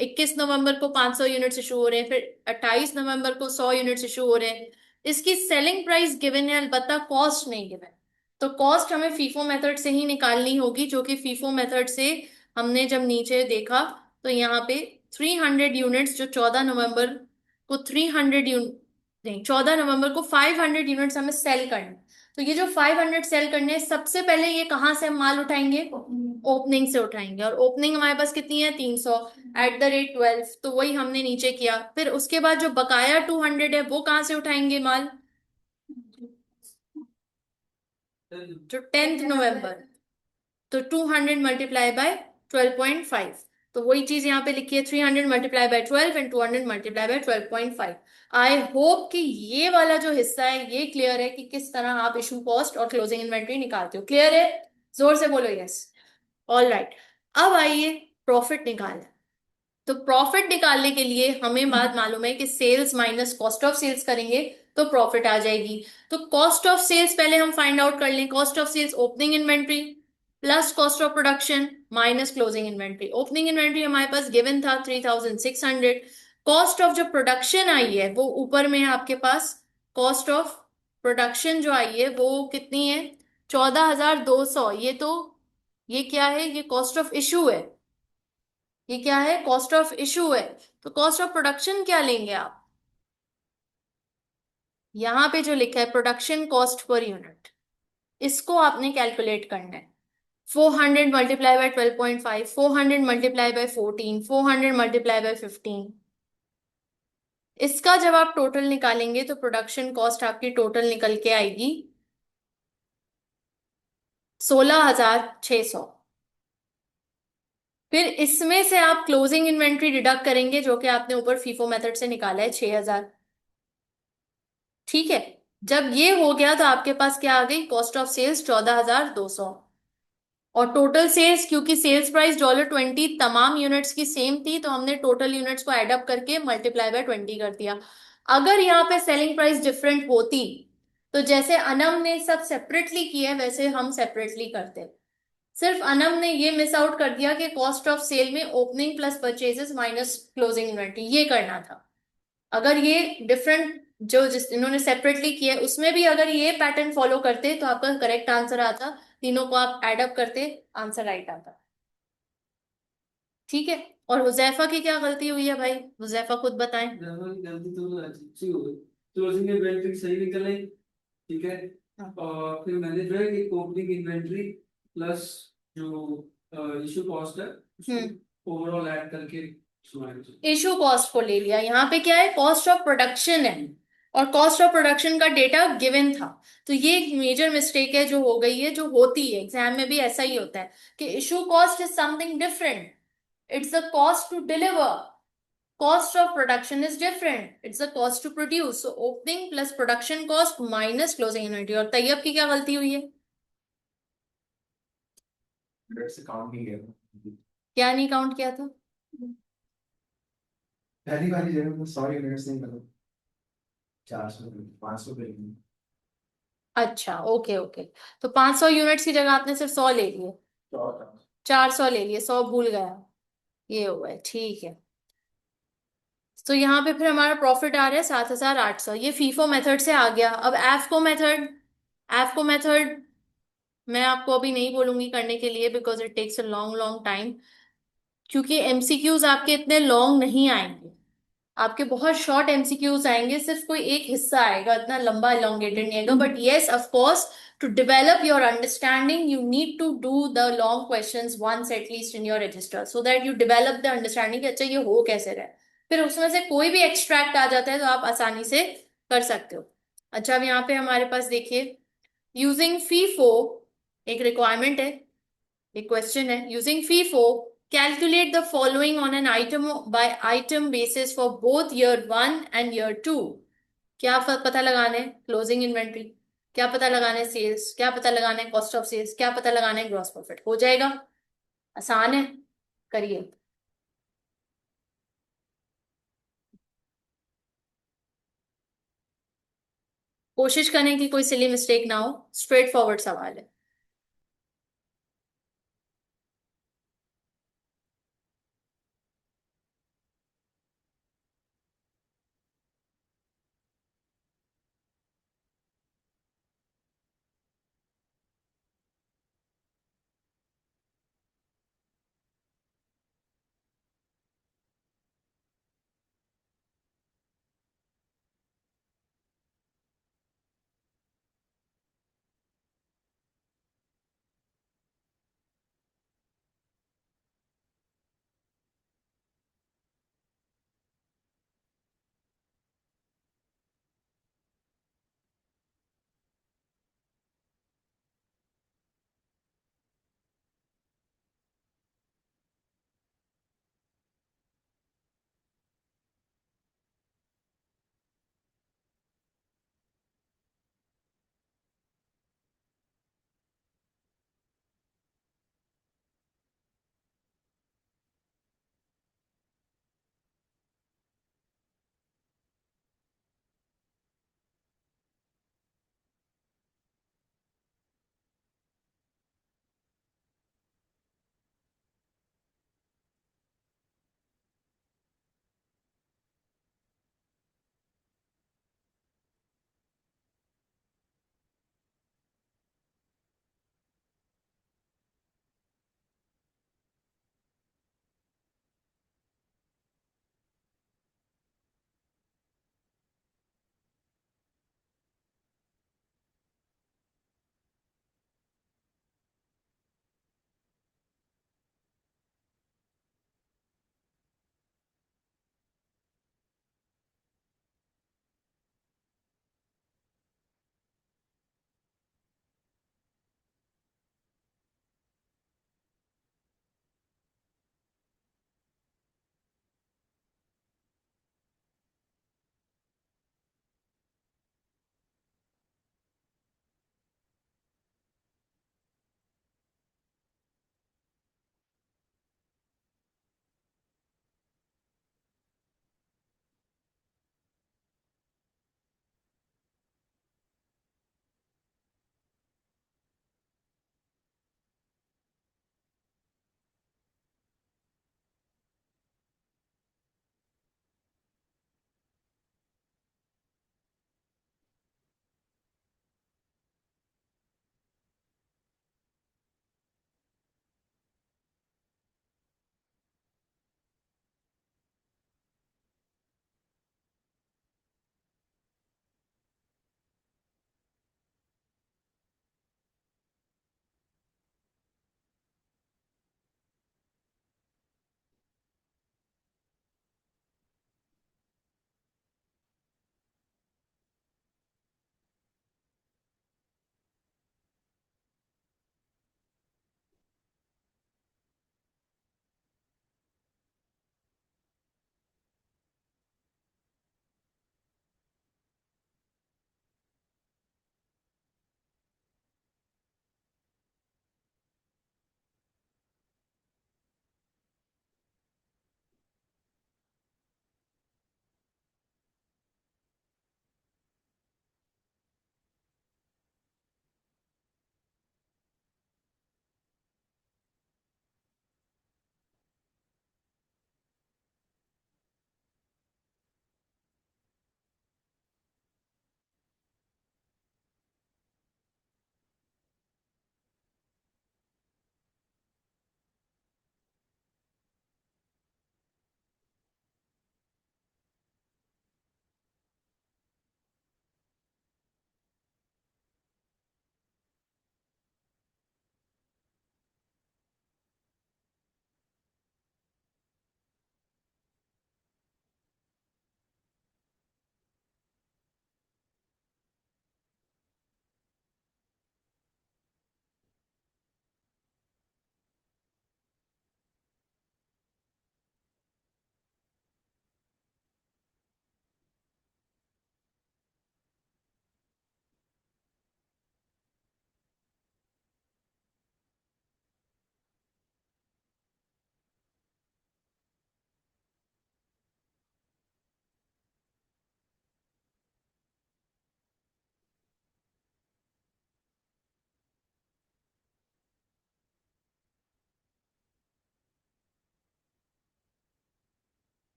21 नवंबर को 500 यूनिट्स इशू हो रहे हैं, फिर 28 नवंबर को 100 यूनिट्स इशू हो रहे हैं। इसकी सेलिंग प्राइस गिवन है, अलबत्ता कॉस्ट नहीं गिवन। तो कॉस्ट हमें फीफो मेथड से ही निकालनी होगी, जो कि फीफो मेथड से हमने जब नीचे देखा तो यहाँ पे 300 यूनिट्स, जो 14 नवंबर को 300 यूनिट, नहीं, 14 नवंबर को 500 यूनिट्स हमें सेल करना। तो ये जो 500 सेल करने हैं, सबसे पहले ये कहाँ से हम माल उठाएंगे, ओपनिंग से उठाएंगे। और ओपनिंग हमारे पास कितनी है, 300 एट द रेट 12, तो वही हमने नीचे किया। फिर उसके बाद जो बकाया 200 है वो कहाँ से उठाएंगे माल, जो 10 नवंबर, तो 200 मल्टीप्लाई बाय 12.5। तो वही चीज यहाँ पे लिखी है, 300 multiply by 12 and 200 multiply by 12.5। I hope कि ये वाला जो हिस्सा है ये क्लियर है कि किस तरह आप इशू कॉस्ट और क्लोजिंग इन्वेंट्री निकालते हो। क्लियर है, जोर से बोलो यस। ऑल राइट, अब आइए प्रॉफिट निकालना। तो प्रॉफिट निकालने के लिए हमें बात मालूम है कि sales minus cost of sales करेंगे तो प्रॉफिट आ जाएगी। तो कॉस्ट ऑफ सेल्स पहले हम फाइंड आउट कर लें। Cost of sales opening inventory plus cost of production minus closing inventory. Opening inventory हमारे पास गिवन था 3600। कॉस्ट ऑफ जो प्रोडक्शन आई है वो ऊपर में है आपके पास। कॉस्ट ऑफ प्रोडक्शन जो आई है वो कितनी है? 14200। ये क्या है? ये कॉस्ट ऑफ इशू है। ये क्या है? कॉस्ट ऑफ इशू है। तो कॉस्ट ऑफ प्रोडक्शन क्या लेंगे आप? यहां पे जो लिखा है प्रोडक्शन कॉस्ट पर यूनिट, इसको आपने कैलकुलेट करना है। 400 multiply by 12.5, 400 multiply by 14, 400 multiply by 15। इसका जब आप टोटल निकालेंगे तो प्रोडक्शन कॉस्ट आपकी टोटल निकल के आएगी 16,600। फिर इसमें से आप क्लोजिंग इन्वेंट्री डिडक्ट करेंगे जो कि आपने ऊपर फीफो मेथड से निकाला है 6,000। ठीक है। जब ये हो गया तो आपके पास क्या आ गई? Cost of sales 14,200। और टोटल सेल्स, क्योंकि सेल्स प्राइस $20 तमाम यूनिट्स की सेम थी तो हमने टोटल यूनिट्स को एड अप करके मल्टीप्लाई बाय 20 कर दिया। अगर यहाँ पे सेलिंग प्राइस डिफरेंट होती तो जैसे अनम ने सब सेपरेटली किया है वैसे हम सेपरेटली करते। सिर्फ अनम ने ये मिस आउट कर दिया कि कॉस्ट ऑफ सेल में opening plus purchases minus closing inventory ये करना था। अगर ये डिफरेंट जो जिस इन्होंने सेपरेटली किया है उसमें भी अगर ये पैटर्न फॉलो करते तो आपका करेक्ट आंसर आता। तीनों को आप एड अप करते, आंसर राइट आता। ठीक है। और हुजैफा की क्या गलती हुई है भाई? हुजैफा खुद बताएं। गलती तो अजीब सी हो गई। क्लोजिंग इन्वेंट्री सही निकल आई, ठीक है। हाँ। और फिर मैंने जो है कि ओपनिंग इन्वेंट्री प्लस जो इशू कॉस्ट है उसको ओवरऑल ऐड करके सुनाया। इशू कॉस्ट को ले लिया। यहाँ पे क्या है? कॉस्ट ऑफ प्रोडक्शन है और कॉस्ट ऑफ प्रोडक्शन का डेटा गिवन था। तो ये एक मेजर मिस्टेक है जो हो गई है, जो होती है एग्जाम में भी ऐसा ही होता है कि issue cost is something different. It's the cost to deliver. Cost of production is different, it's the cost to produce. So opening plus production cost minus closing inventory. और तैयब की क्या गलती हुई है? से काउंट नहीं किया। क्या नहीं काउंट किया था? पहली वाली जगह में 100 यूनिट्स नहीं करो, 400 500 पे। अच्छा, ओके ओके। तो 500 यूनिट्स की जगह आपने सिर्फ 100 ले लिए। तो 400 ले लिए, 100 भूल गया। ये हुआ है, ठीक है। तो यहाँ पे फिर हमारा प्रॉफिट आ रहा है 7,800। ये फीफो मेथड से आ गया। अब एफको मेथड। एफको मेथड मैं आपको अभी नहीं बोलूंगी करने के लिए because it takes a long long time. क्योंकि एमसीक्यूज आपके इतने लॉन्ग नहीं आएंगे। आपके बहुत शॉर्ट एमसीक्यूज आएंगे, सिर्फ कोई एक हिस्सा आएगा, इतना लंबा elongated नहीं आएगा। But yes of course, to develop your understanding you need to do the long questions once at least in your register so that you develop the understanding कि अच्छा ये हो कैसे रहा है। फिर उसमें से कोई भी एक्सट्रैक्ट आ जाता है तो आप आसानी से कर सकते हो। अच्छा, अब यहाँ पे हमारे पास देखिए, यूजिंग फीफो एक रिक्वायरमेंट है, एक क्वेश्चन है। Using FIFO calculate the following on an item by item basis for both year 1 and year 2। क्या पता लगाना है? Closing inventory. क्या पता लगाना है? सेल्स। क्या पता लगाना है? Cost of sales. क्या पता लगाना है? Gross profit. हो जाएगा, आसान है, करिए। कोशिश करें कि कोई सिली मिस्टेक ना हो, स्ट्रेट फॉरवर्ड सवाल है।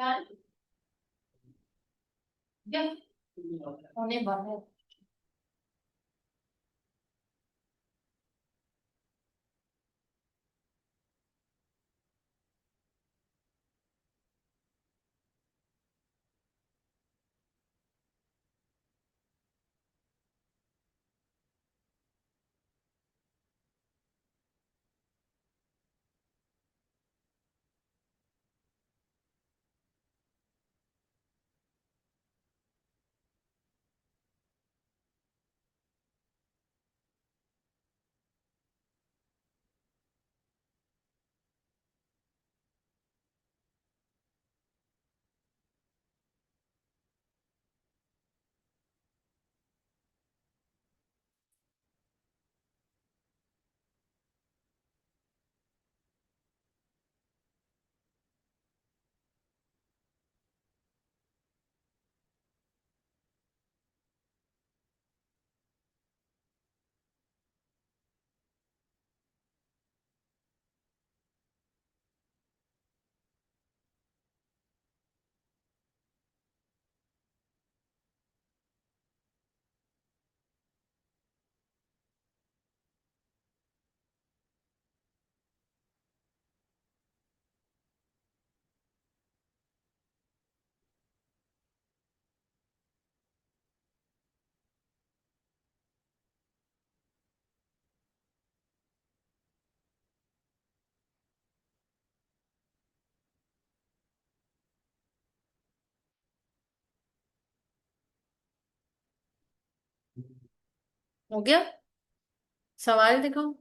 Done? Yeah, होने वाला है। हो गया? सवाल दिखाओ।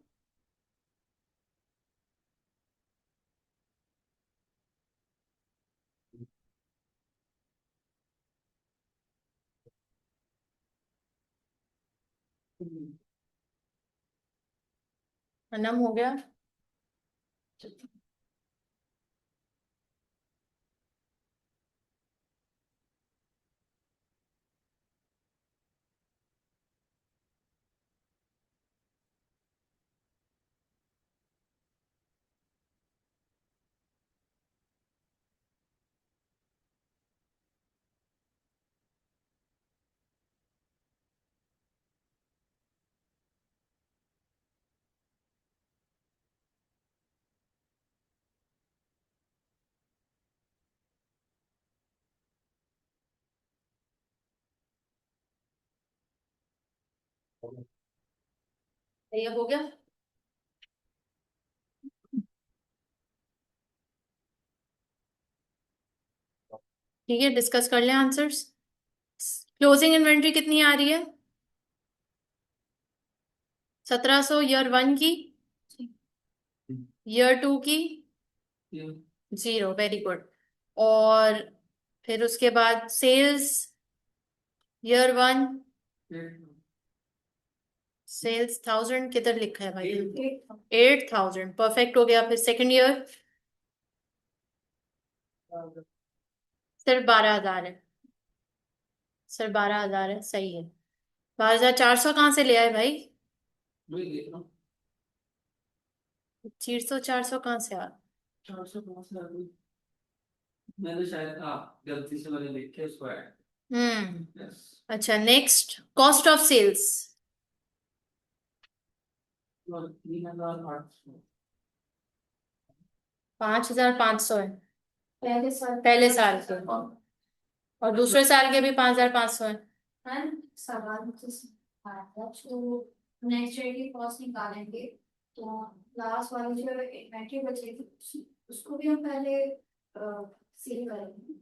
अनम हो गया? ये हो गया? ठीक है, डिस्कस कर लें आंसर्स। क्लोजिंग इन्वेंट्री कितनी आ रही है? 1700 ईयर 1 की, ईयर 2 की 0, वेरी गुड। और फिर उसके बाद सेल्स ईयर 1, सेल्स 1000 किधर लिखा है भाई? 8000, परफेक्ट हो गया। फिर सेकंड ईयर सिर्फ 12000 है, सिर्फ 12000 है, सही है। 12400 कहाँ से ले आए भाई? 300 400 कहाँ से आ? 400 कहाँ से आ गई? मैंने शायद गलती से मैंने लिख के उसको ऐड। यस। अच्छा, नेक्स्ट कॉस्ट ऑफ सेल्स। 3800। 5500 है पहले साल पहले साल के, और दूसरे साल के भी 5500 है। सवाल मुझसे आया था जो नेक्स्ट ईयर की कॉस्ट निकालेंगे तो लास्ट वाली जो इन्वेंट्री बचेगी उसको भी हम पहले सेल करेंगे।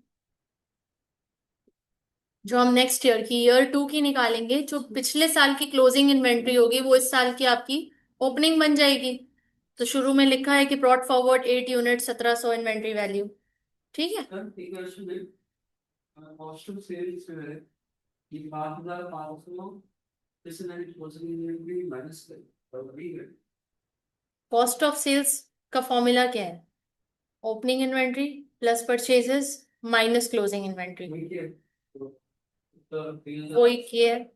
जो हम नेक्स्ट ईयर की ईयर 2 की निकालेंगे, जो पिछले साल की क्लोजिंग इन्वेंट्री होगी वो इस साल की आपकी ओपनिंग बन जाएगी। तो शुरू में लिखा है कि brought forward 8 unit 1700 inventory value. ठीक है, ठीक है, इसमें कॉस्ट ऑफ सेल्स में है कि 5500 इस मैंने क्लोजिंग इन्वेंटरी माइनस कर। कॉस्ट ऑफ सेल्स का फॉर्मूला क्या है? Opening inventory plus purchases minus closing inventory. वही किया है।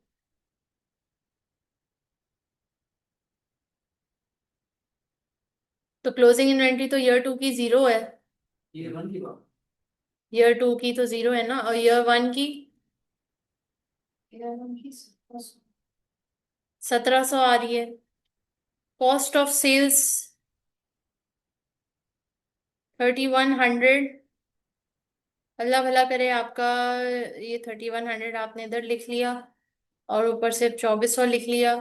तो क्लोजिंग इन्वेंट्री तो ईयर 2 की 0 है। ये 1 की बात। ईयर 2 की तो 0 है ना, और ईयर 1 की 1700 आ रही है। Cost of sales 3100। अल्लाह भला करे आपका, ये 3100 आपने इधर लिख लिया और ऊपर से 2400 लिख लिया।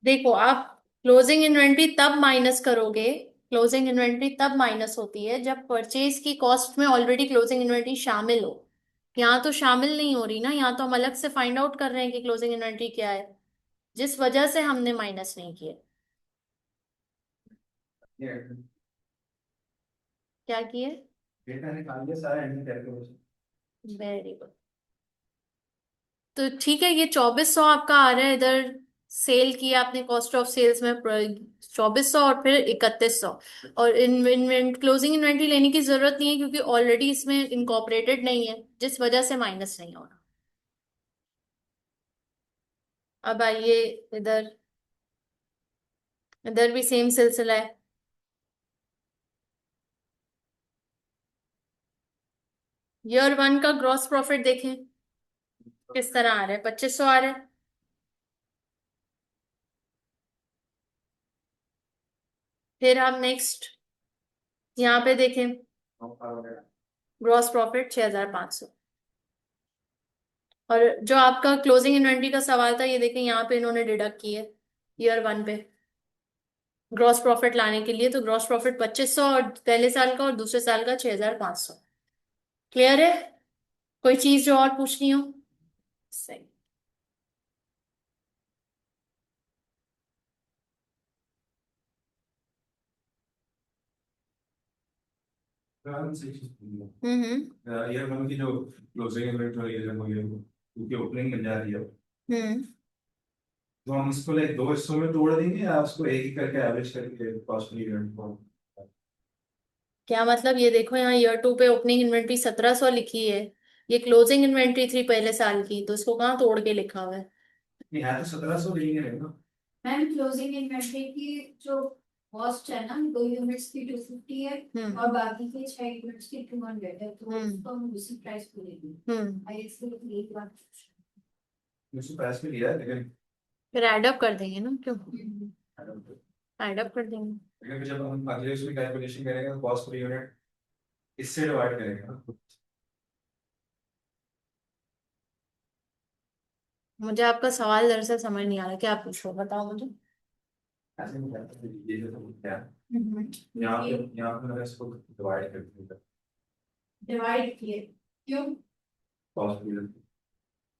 देखो आप क्लोजिंग इन्वेंट्री तब माइनस करोगे, क्लोजिंग इन्वेंट्री तब माइनस होती है जब परचेज की कॉस्ट में ऑलरेडी क्लोजिंग इन्वेंट्री शामिल हो। यहाँ तो शामिल नहीं हो रही ना, यहाँ तो हम अलग से फाइंड आउट कर रहे हैं कि क्लोजिंग इन्वेंट्री क्या है, जिस वजह से हमने माइनस नहीं किया। ये क्या किए? डेटा निकाल दिया सारा एंड कैलकुलेशन। Very good. तो ठीक है, ये 2400 आपका आ रहा है इधर, सेल किया आपने कॉस्ट ऑफ सेल्स में 2400 और फिर 3100। और इन्वेंट क्लोजिंग इन्वेंट्री लेने की जरूरत नहीं है क्योंकि ऑलरेडी इसमें इनकॉर्पोरेटेड नहीं है, जिस वजह से माइनस नहीं हो रहा। अब आइए इधर, इधर भी सेम सिलसिला है। ईयर 1 का ग्रॉस प्रॉफिट देखें किस तरह आ रहा है, 2500 आ रहा है। फिर हम नेक्स्ट यहाँ पे देखें, ग्रॉस प्रॉफिट 6500। और जो आपका क्लोजिंग इन्वेंट्री का सवाल था, ये देखें यहाँ पे इन्होंने डिडक्ट की है ईयर 1 पे ग्रॉस प्रॉफिट लाने के लिए। तो ग्रॉस प्रॉफिट 2500 और पहले साल का और दूसरे साल का 6500। क्लियर है? कोई चीज जो और पूछनी हो? सही। ईयर वन की जो क्लोजिंग इन्वेंटरी है जब ये क्योंकि ओपनिंग मिल जा रही है, हम्म। तो हम इसको लाइक दो हिस्सों में तोड़ देंगे या उसको एक ही करके एवरेज करके कॉस्ट पर यूनिट को। क्या मतलब? ये देखो यहाँ ईयर 2 पे ओपनिंग इन्वेंट्री 1700 लिखी है, ये क्लोजिंग इन्वेंट्री थी पहले साल की, तो इसको कहाँ तोड़ के लिखा हुआ है? नहीं है तो 1700 लेंगे ना। मैम क्लोजिंग इन्वेंट्री की जो कॉस्ट है ना, 2 यूनिट्स की 250 है और बाकी के 6 यूनिट्स की 200 है, तो उसको हम उसी प्राइस पे लेंगे। आई इसलिए एक बात मुझे प्राइस में लिया है लेकिन फिर एडअप कर देंगे ना, क्यों? एडअप कर देंगे। लेकिन जब हम अगले उसमें कैलकुलेशन करेंगे तो कॉस्ट पर यूनिट इससे डिवाइड करेंगे ना। मुझे आपका सवाल दरअसल समझ नहीं आ रहा, क्या आप पूछ रहे हो, बताओ मुझे। ऐसे नहीं करते, ये जो तो क्या है, यहाँ पे मैंने इसको डिवाइड कर दिया डिवाइड किए, क्यों? Cost per unit.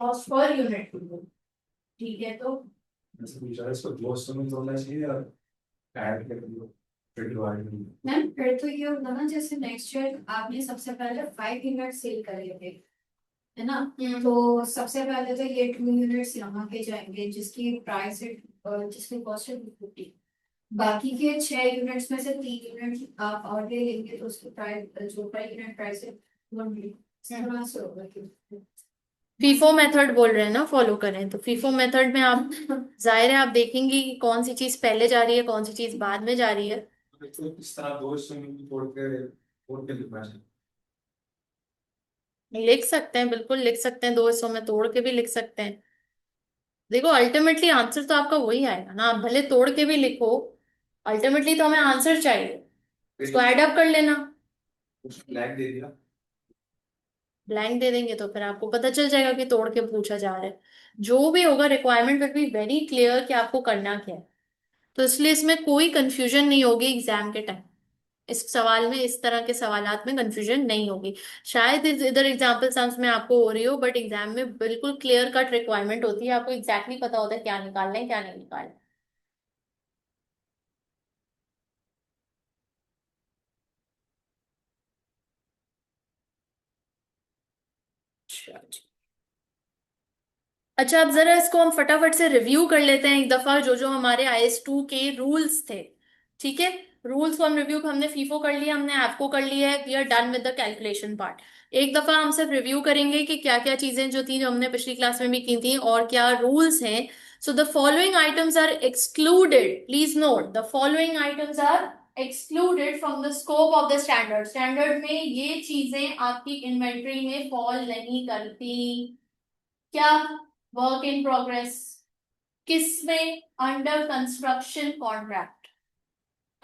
Cost per unit, ठीक है। तो ऐसे पूछा है, इसको दो हिस्सों में तोड़ना चाहिए या ऐड कर दिया फिर डिवाइड कर दिया। मैम फिर तो ये होगा ना, जैसे नेक्स्ट ईयर आपने सबसे पहले 5 यूनिट सेल करे थे, है ना? तो सबसे पहले तो ये 2 यूनिट्स यहाँ के जाएंगे जिसकी प्राइस है, जिसकी कॉस्ट है 250। बाकी के 6 यूनिट्स में से 3 यूनिट आप और ले लेंगे तो उसकी प्राइस, जो पर यूनिट प्राइस है 100, इस तरह से होगा। फीफो मेथड बोल रहे हैं ना, फॉलो करें तो फीफो मेथड में आप जाहिर है आप देखेंगे कि कौन सी चीज पहले जा रही है, कौन सी चीज बाद में जा रही है। तो इस तरह दो हिस्सों में तोड़ के लिखना चाहिए। लिख सकते हैं, बिल्कुल लिख सकते हैं, दो हिस्सों में तोड़ के भी लिख सकते हैं। देखो अल्टीमेटली आंसर तो आपका वही आएगा ना, आप भले तोड़ के भी लिखो, अल्टीमेटली तो हमें आंसर चाहिए, इसको एड अप कर लेना। उसको ब्लैक दे दिया। ब्लैंक दे देंगे तो फिर आपको पता चल जाएगा कि तोड़ के पूछा जा रहा है। जो भी होगा requirement will be very clear कि आपको करना क्या है, तो इसलिए इसमें कोई कंफ्यूजन नहीं होगी एग्जाम के टाइम। इस सवाल में, इस तरह के सवालात में कंफ्यूजन नहीं होगी। शायद इधर एग्जाम्पल सम्स में आपको हो रही हो, बट एग्जाम में बिल्कुल क्लियर कट रिक्वायरमेंट होती है, आपको एग्जैक्टली पता होता है क्या निकालना है क्या नहीं निकालना है। अच्छा जी। अच्छा, अब जरा इसको हम फटाफट से रिव्यू कर लेते हैं एक दफा, जो जो हमारे IS2 के रूल्स थे। ठीक है, रूल्स को हम रिव्यू, हमने फीफो कर लिया, हमने एफको कर लिया है, we are done with the calculation part. एक दफा हम सिर्फ रिव्यू करेंगे कि क्या क्या चीजें जो थी, जो हमने पिछली क्लास में भी की थी, और क्या रूल्स हैं। So the following items are excluded, please note the following items are excluded from the scope of the standard, standard में ये चीजें आपकी इन्वेंट्री में फॉल नहीं करती। क्या? वर्क इन प्रोग्रेस, किसमें? Under construction contract.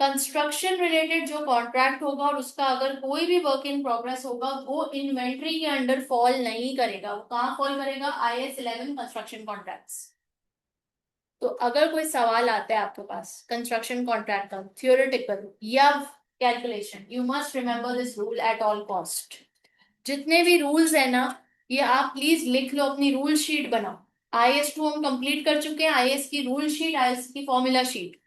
Construction related जो कॉन्ट्रैक्ट होगा और उसका अगर कोई भी वर्क इन प्रोग्रेस होगा वो इन्वेंट्री के अंडर फॉल नहीं करेगा। वो कहाँ फॉल करेगा? IS 11 construction contracts. तो अगर कोई सवाल आता है आपके पास कंस्ट्रक्शन कॉन्ट्रैक्ट का, थियोरेटिकल या calculation, you must remember this rule at all cost. जितने भी रूल्स है ना, ये आप प्लीज लिख लो, अपनी रूल शीट बनाओ। IS2 हम कंप्लीट कर चुके हैं, IS की रूल शीट, IS की फॉर्मूला शीट,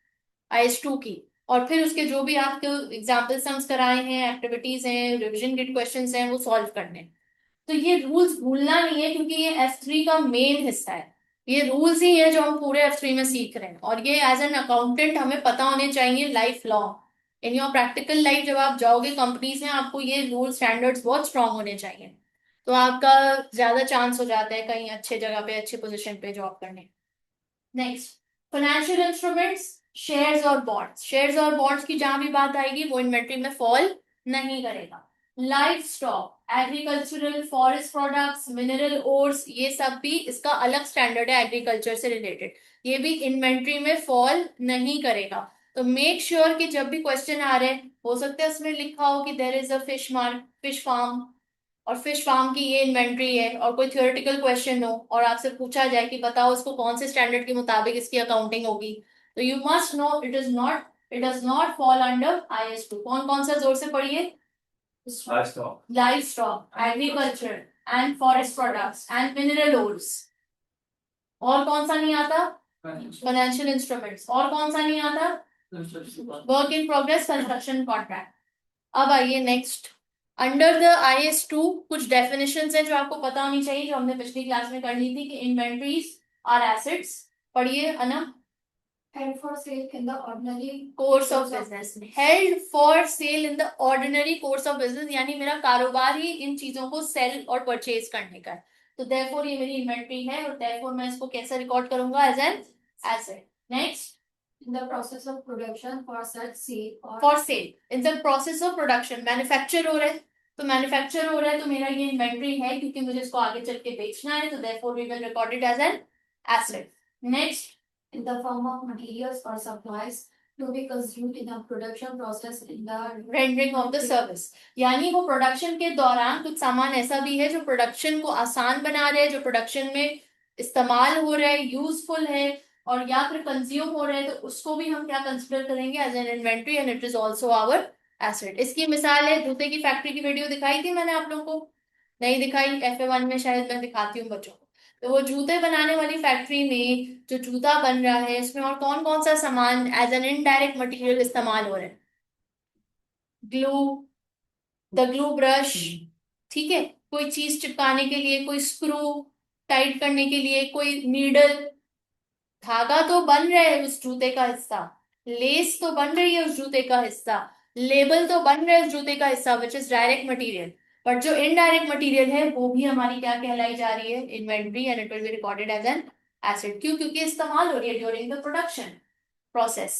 IS2 की, और फिर उसके जो भी आपके एग्जाम्पल सम्स कराए हैं, एक्टिविटीज हैं, रिविजन किट क्वेश्चंस हैं, वो सॉल्व करने हैं। तो ये रूल्स भूलना नहीं है, क्योंकि ये F3 का मेन हिस्सा है। ये रूल्स ही है जो हम पूरे F3 में सीख रहे हैं, और ये एज एन अकाउंटेंट हमें पता होने चाहिए life long. In your practical life जब आप जाओगे कंपनीज में, आपको ये रूल स्टैंडर्ड्स बहुत स्ट्रांग होने चाहिए। तो आपका ज्यादा चांस हो जाता है कहीं अच्छे जगह पे, अच्छे पोजीशन पे जॉब करने। नेक्स्ट, फाइनेंशियल इंस्ट्रूमेंट्स, शेयर्स और बॉन्ड्स। शेयर्स और बॉन्ड्स की जहां भी बात आएगी वो इन्वेंट्री में फॉल नहीं करेगा। Life stock, agricultural, forest products, mineral ores, ये सब भी इसका अलग स्टैंडर्ड है एग्रीकल्चर से रिलेटेड, ये भी इन्वेंट्री में फॉल नहीं करेगा। तो मेक श्योर कि जब भी क्वेश्चन आ रहे हैं, हो सकता है उसमें लिखा हो कि there is a fish farm, और फिश फार्म की ये इन्वेंट्री है, और कोई थियोरेटिकल क्वेश्चन हो और आपसे पूछा जाए कि बताओ इसको कौन से स्टैंडर्ड के मुताबिक इसकी अकाउंटिंग होगी, तो you must know it does not fall under IS2। कौन कौन सा जोर से पढ़िए? Livestock. Life stock, agriculture and forest products and mineral ores. और कौन सा नहीं आता? Financial instruments. और कौन सा नहीं आता? Work in progress, construction contract. अब आइए नेक्स्ट, अंडर द IS2 कुछ डेफिनेशंस हैं जो आपको पता होनी चाहिए, जो हमने पिछली क्लास में कर ली थी, कि इन्वेंट्रीज आर एसेट्स। पढ़िए अना। held for sale in the ordinary course of business, held for sale in the ordinary course of business, यानी मेरा कारोबार ही इन चीजों को सेल और परचेज करने का है। तो देयरफॉर ये मेरी इन्वेंट्री है, और देयरफॉर मैं इसको कैसे रिकॉर्ड करूंगा? As an asset. Next, in the process of production for such sale or for sale in the process of production, manufacture हो रहा है, तो मैन्युफैक्चर हो रहा है तो मेरा ये इन्वेंट्री है, क्योंकि मुझे इसको आगे चल के बेचना है, तो therefore we will record it as an asset. Next, in the form of materials or supplies to be consumed in the production process in the rendering of the service, यानी वो प्रोडक्शन के दौरान कुछ सामान ऐसा भी है जो प्रोडक्शन को आसान बना रहे हैं, जो प्रोडक्शन में इस्तेमाल हो रहा है, यूजफुल है, और या फिर कंज्यूम हो रहा है, तो उसको भी हम क्या कंसिडर करेंगे? As an inventory, and it is also our asset. इसकी मिसाल है, जूते की फैक्ट्री की वीडियो दिखाई थी मैंने आप लोगों को? नहीं दिखाई? FA1 में शायद मैं दिखाती हूँ बच्चों को। तो वो जूते बनाने वाली फैक्ट्री में जो जूता बन रहा है, इसमें और कौन कौन सा सामान एज एन इनडायरेक्ट मटेरियल इस्तेमाल हो रहा है? ग्लू, द ग्लू ब्रश, ठीक है, कोई चीज चिपकाने के लिए, कोई स्क्रू टाइट करने के लिए, कोई नीडल, धागा तो बन रहा है उस जूते का हिस्सा, लेस तो बन रही है उस जूते का हिस्सा, लेबल तो बन रहा है उस जूते का हिस्सा, which is direct material. But जो इनडायरेक्ट मटेरियल है वो भी हमारी क्या कहलाई जा रही है? Inventory, and it will be recorded as an asset. क्यों? क्योंकि इस्तेमाल हो रही है during the production process.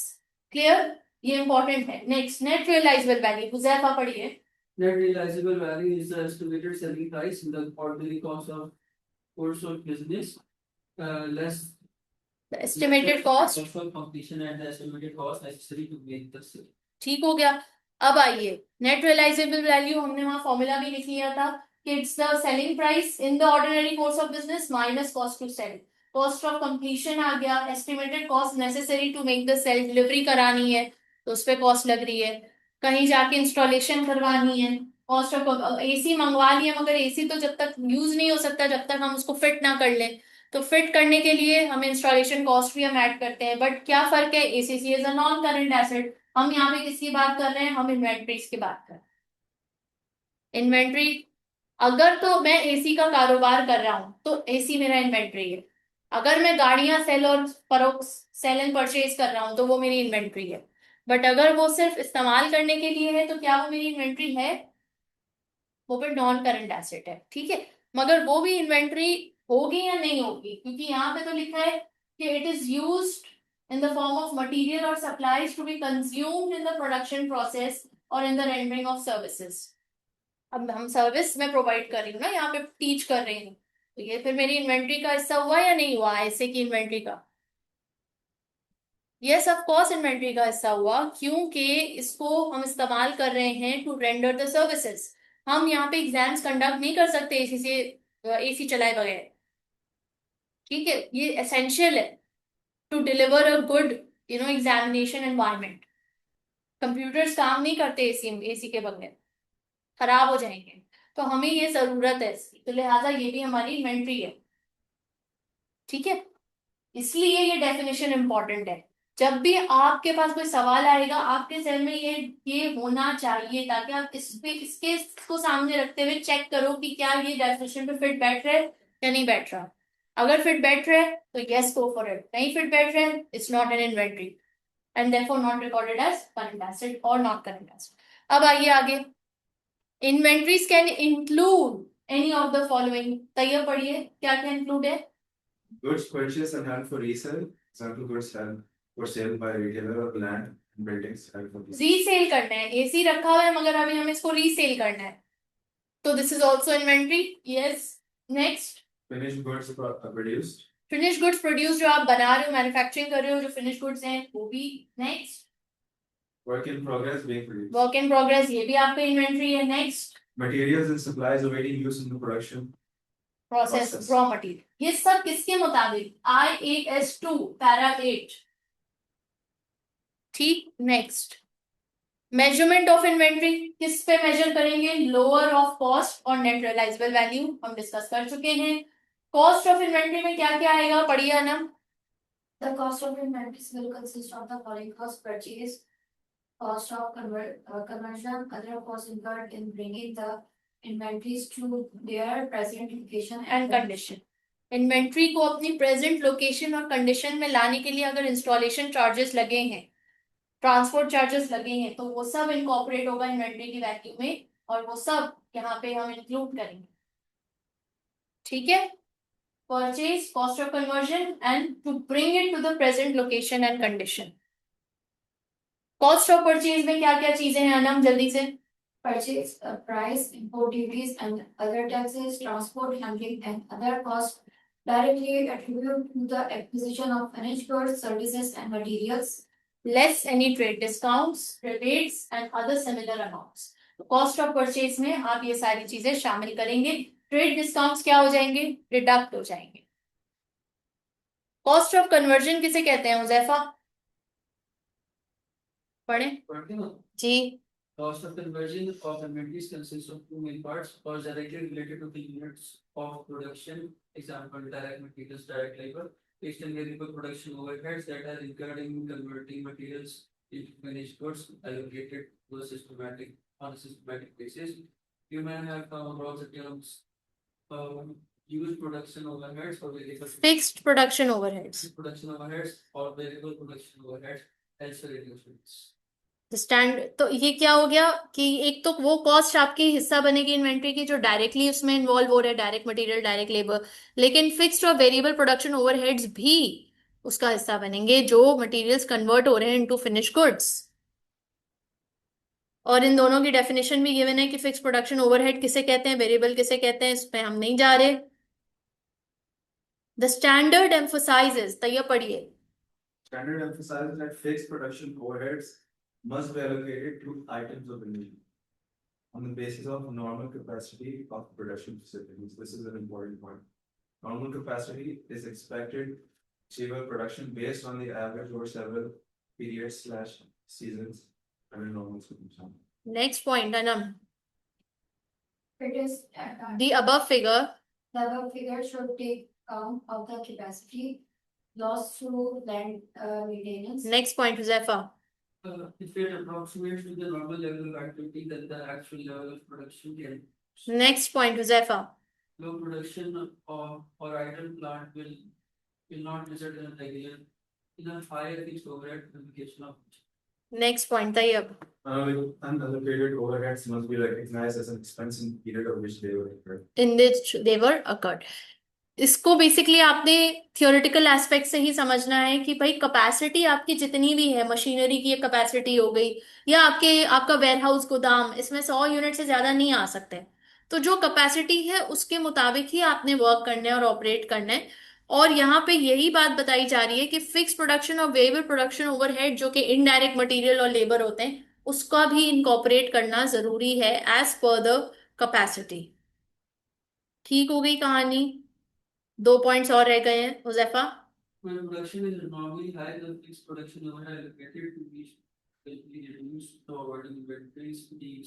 Clear? ये इंपॉर्टेंट है। Next, net realizable value, Huzaifa पढ़िए। Net realizable value is the estimated selling price in the ordinary course of business, less the estimated cost, cost of completion and the estimated cost necessary to make the sale. ठीक हो गया। अब आइए, net realizable value, हमने वहां formula भी लिख लिया था कि it's the selling price in the ordinary course of business minus cost to sell. Cost of completion आ गया, estimated cost necessary to make the sale, delivery करानी है तो उस पर कॉस्ट लग रही है, कहीं जाके इंस्टॉलेशन करवानी है, कॉस्ट ऑफ AC मंगवा लिया, मगर AC तो जब तक यूज नहीं हो सकता जब तक हम उसको फिट ना कर लें, तो फिट करने के लिए हम इंस्टॉलेशन कॉस्ट भी हम ऐड करते हैं। बट क्या फर्क है? ACC is a non current asset, हम यहाँ पे किसकी बात कर रहे हैं? हम इन्वेंट्रीज की बात कर रहे हैं। इन्वेंट्री, अगर तो मैं AC का कारोबार कर रहा हूं तो AC मेरा इन्वेंट्री है, अगर मैं गाड़ियां सेल और फरोख्त, सेल एंड परचेज कर रहा हूं तो वो मेरी इन्वेंट्री है। बट अगर वो सिर्फ इस्तेमाल करने के लिए है तो क्या वो मेरी इन्वेंट्री है? वो भी नॉन करंट एसेट है, ठीक है। मगर वो भी इन्वेंट्री होगी या नहीं होगी? क्योंकि यहाँ पे तो लिखा है कि it is used in the form of material or supplies to be consumed in the production process or in the rendering of services. अब हम सर्विस में प्रोवाइड कर रही हूँ ना, यहाँ पे टीच कर रही हूँ, तो ये फिर मेरी इन्वेंट्री का हिस्सा हुआ या नहीं हुआ ऐसे की इन्वेंट्री का? यस ऑफ कोर्स इन्वेंट्री का हिस्सा हुआ, क्योंकि इसको हम इस्तेमाल कर रहे हैं टू रेंडर द सर्विसेज। हम यहाँ पे एग्जाम्स कंडक्ट नहीं कर सकते एसी से, एसी चलाए बगैर, ठीक है? ये एसेंशियल है to deliver a good examination environment. Computers काम नहीं करते एसी के बगैर, खराब हो जाएंगे, तो हमें ये जरूरत है इसकी, तो लिहाजा ये भी हमारी इन्वेंट्री है, ठीक है? इसलिए ये डेफिनेशन इंपॉर्टेंट है। जब भी आपके पास कोई सवाल आएगा, आपके सेल में ये होना चाहिए, ताकि आप इसको सामने रखते हुए चेक करो कि क्या ये डेफिनेशन पे फिट बैठ रहा है या नहीं बैठ रहा। अगर फिट बैठ रहा है तो यस गो फॉर इट, नहीं फिट बैठ रहा है it's not an inventory and therefore not recorded as current asset और नॉट करंट एसेट। अब आइए आगे, inventories can include any of the following. तैयार पढ़िए क्या क्या इंक्लूड है। Goods purchased and held for resale, example goods held for sale by retailer of land and buildings held for resale. Resale करना है, एसी रखा हुआ है मगर अभी हमें इसको रीसेल करना है, तो this is also inventory. Yes, next, Finished goods produced, finish goods produce, जो आप बना रहे हो, मैन्युफैक्चरिंग कर रहे हो, जो फिनिश गुड्स हैं वो भी। Next, work in progress being produced. Work in progress, ये भी आपका इन्वेंट्री है। Next, Materials and supplies awaiting use in the production. Process Process. Raw material, ये सब किसके मुताबिक? IAS2 पैरा 8, ठीक। नेक्स्ट, मेजरमेंट ऑफ इन्वेंट्री, किस पे मेजर करेंगे? लोअर ऑफ कॉस्ट और नेट रियलाइजेबल वैल्यू हम डिस्कस कर चुके हैं। कॉस्ट ऑफ इन्वेंट्री में क्या क्या आएगा, पढ़िए ना। The cost of inventories will consist of the following: cost purchase, cost of conversion, other costs incurred in bringing the inventories to their present location and condition, inventory को अपनी present location और condition में लाने के लिए अगर installation charges लगे हैं, ट्रांसपोर्ट चार्जेस लगे हैं, तो वो सब इनकॉर्पोरेट होगा इन्वेंट्री की वैल्यू में, और वो सब यहाँ पे हम इंक्लूड करेंगे, ठीक है? Purchase, cost of conversion and to bring it to the present location and condition. Cost of purchase में क्या क्या चीजें हैं अनम, जल्दी से। purchase, price, import duties and other taxes, transport, handling and other costs directly attributed to the acquisition of finished goods, services and materials. Less any trade discounts, rebates and other similar amounts. Cost of purchase में आप ये सारी चीजें शामिल करेंगे। Trade discounts क्या हो जाएंगे? डिडक्ट हो जाएंगे। कॉस्ट ऑफ कन्वर्जन किसे कहते हैं हुजैफा? पढ़े पढ़ते हो? जी। Cost of conversion of inventories consists of two main parts. First, directly related to the units of production, example direct materials, direct labor, fixed and variable production overheads that are incurred in converting materials into finished goods allocated to a systematic basis. You may have come across the terms used production overheads or variable fixed production overheads, production overheads or variable production overheads as per regulations. Stand. तो ये क्या हो गया कि एक तो वो cost आपकी हिस्सा बनेगी इन्वेंट्री की जो डायरेक्टली उसमें इन्वॉल्व हो रहा है, डायरेक्ट मटेरियल, डायरेक्ट लेबर, लेकिन फिक्स्ड और वेरिएबल प्रोडक्शन ओवरहेड्स भी उसका हिस्सा बनेंगे जो मटेरियल्स कन्वर्ट हो रहे हैं इनटू फिनिश गुड्स। और इन दोनों की डेफिनेशन भी गिवन है कि फिक्स प्रोडक्शन ओवरहेड किसे कहते हैं, वेरिएबल किसे कहते हैं, इसमें हम नहीं जा रहे। द स्टैंडर्ड एम्फसाइजेस, तैयार पढ़िए। Standard emphasizes that fixed production overheads must be allocated to items of inventory on the basis of normal capacity of production facilities. This is an important point. Normal capacity is expected to achieve production based on the average over several periods / seasons under normal circumstances. Next point Anam, It is the above figure, the above figure should take count of the capacity lost through land maintenance. Next point Huzaifa. If it approximates to the normal level of activity, then the actual level of production can. Next point Huzaifa. Low production or idle plant will not result in a higher fixed overhead implication of. Next point Tayyab. Unallocated overheads must be recognized as an expense in the period of which they were incurred. In which they were occurred. इसको basically आपने theoretical aspect से ही समझना है कि भाई capacity आपकी जितनी भी है, मशीनरी की कैपेसिटी हो गई या आपका वेयरहाउस गोदाम, इसमें 100 यूनिट से ज्यादा नहीं आ सकते। तो जो कैपेसिटी है उसके मुताबिक ही आपने वर्क करना है और ऑपरेट करना है। और यहाँ पे यही बात बताई जा रही है कि फिक्स प्रोडक्शन और वेरिएबल प्रोडक्शन ओवरहेड जो कि इनडायरेक्ट मटेरियल और लेबर होते हैं, उसका भी इनकॉर्पोरेट करना जरूरी है एज पर द कैपेसिटी। ठीक हो गई कहानी? 2 पॉइंट्स और रह गए हैं Huzaifa. When production is normally high, the fixed production overhead allocated to each will be reduced to avoid inventories being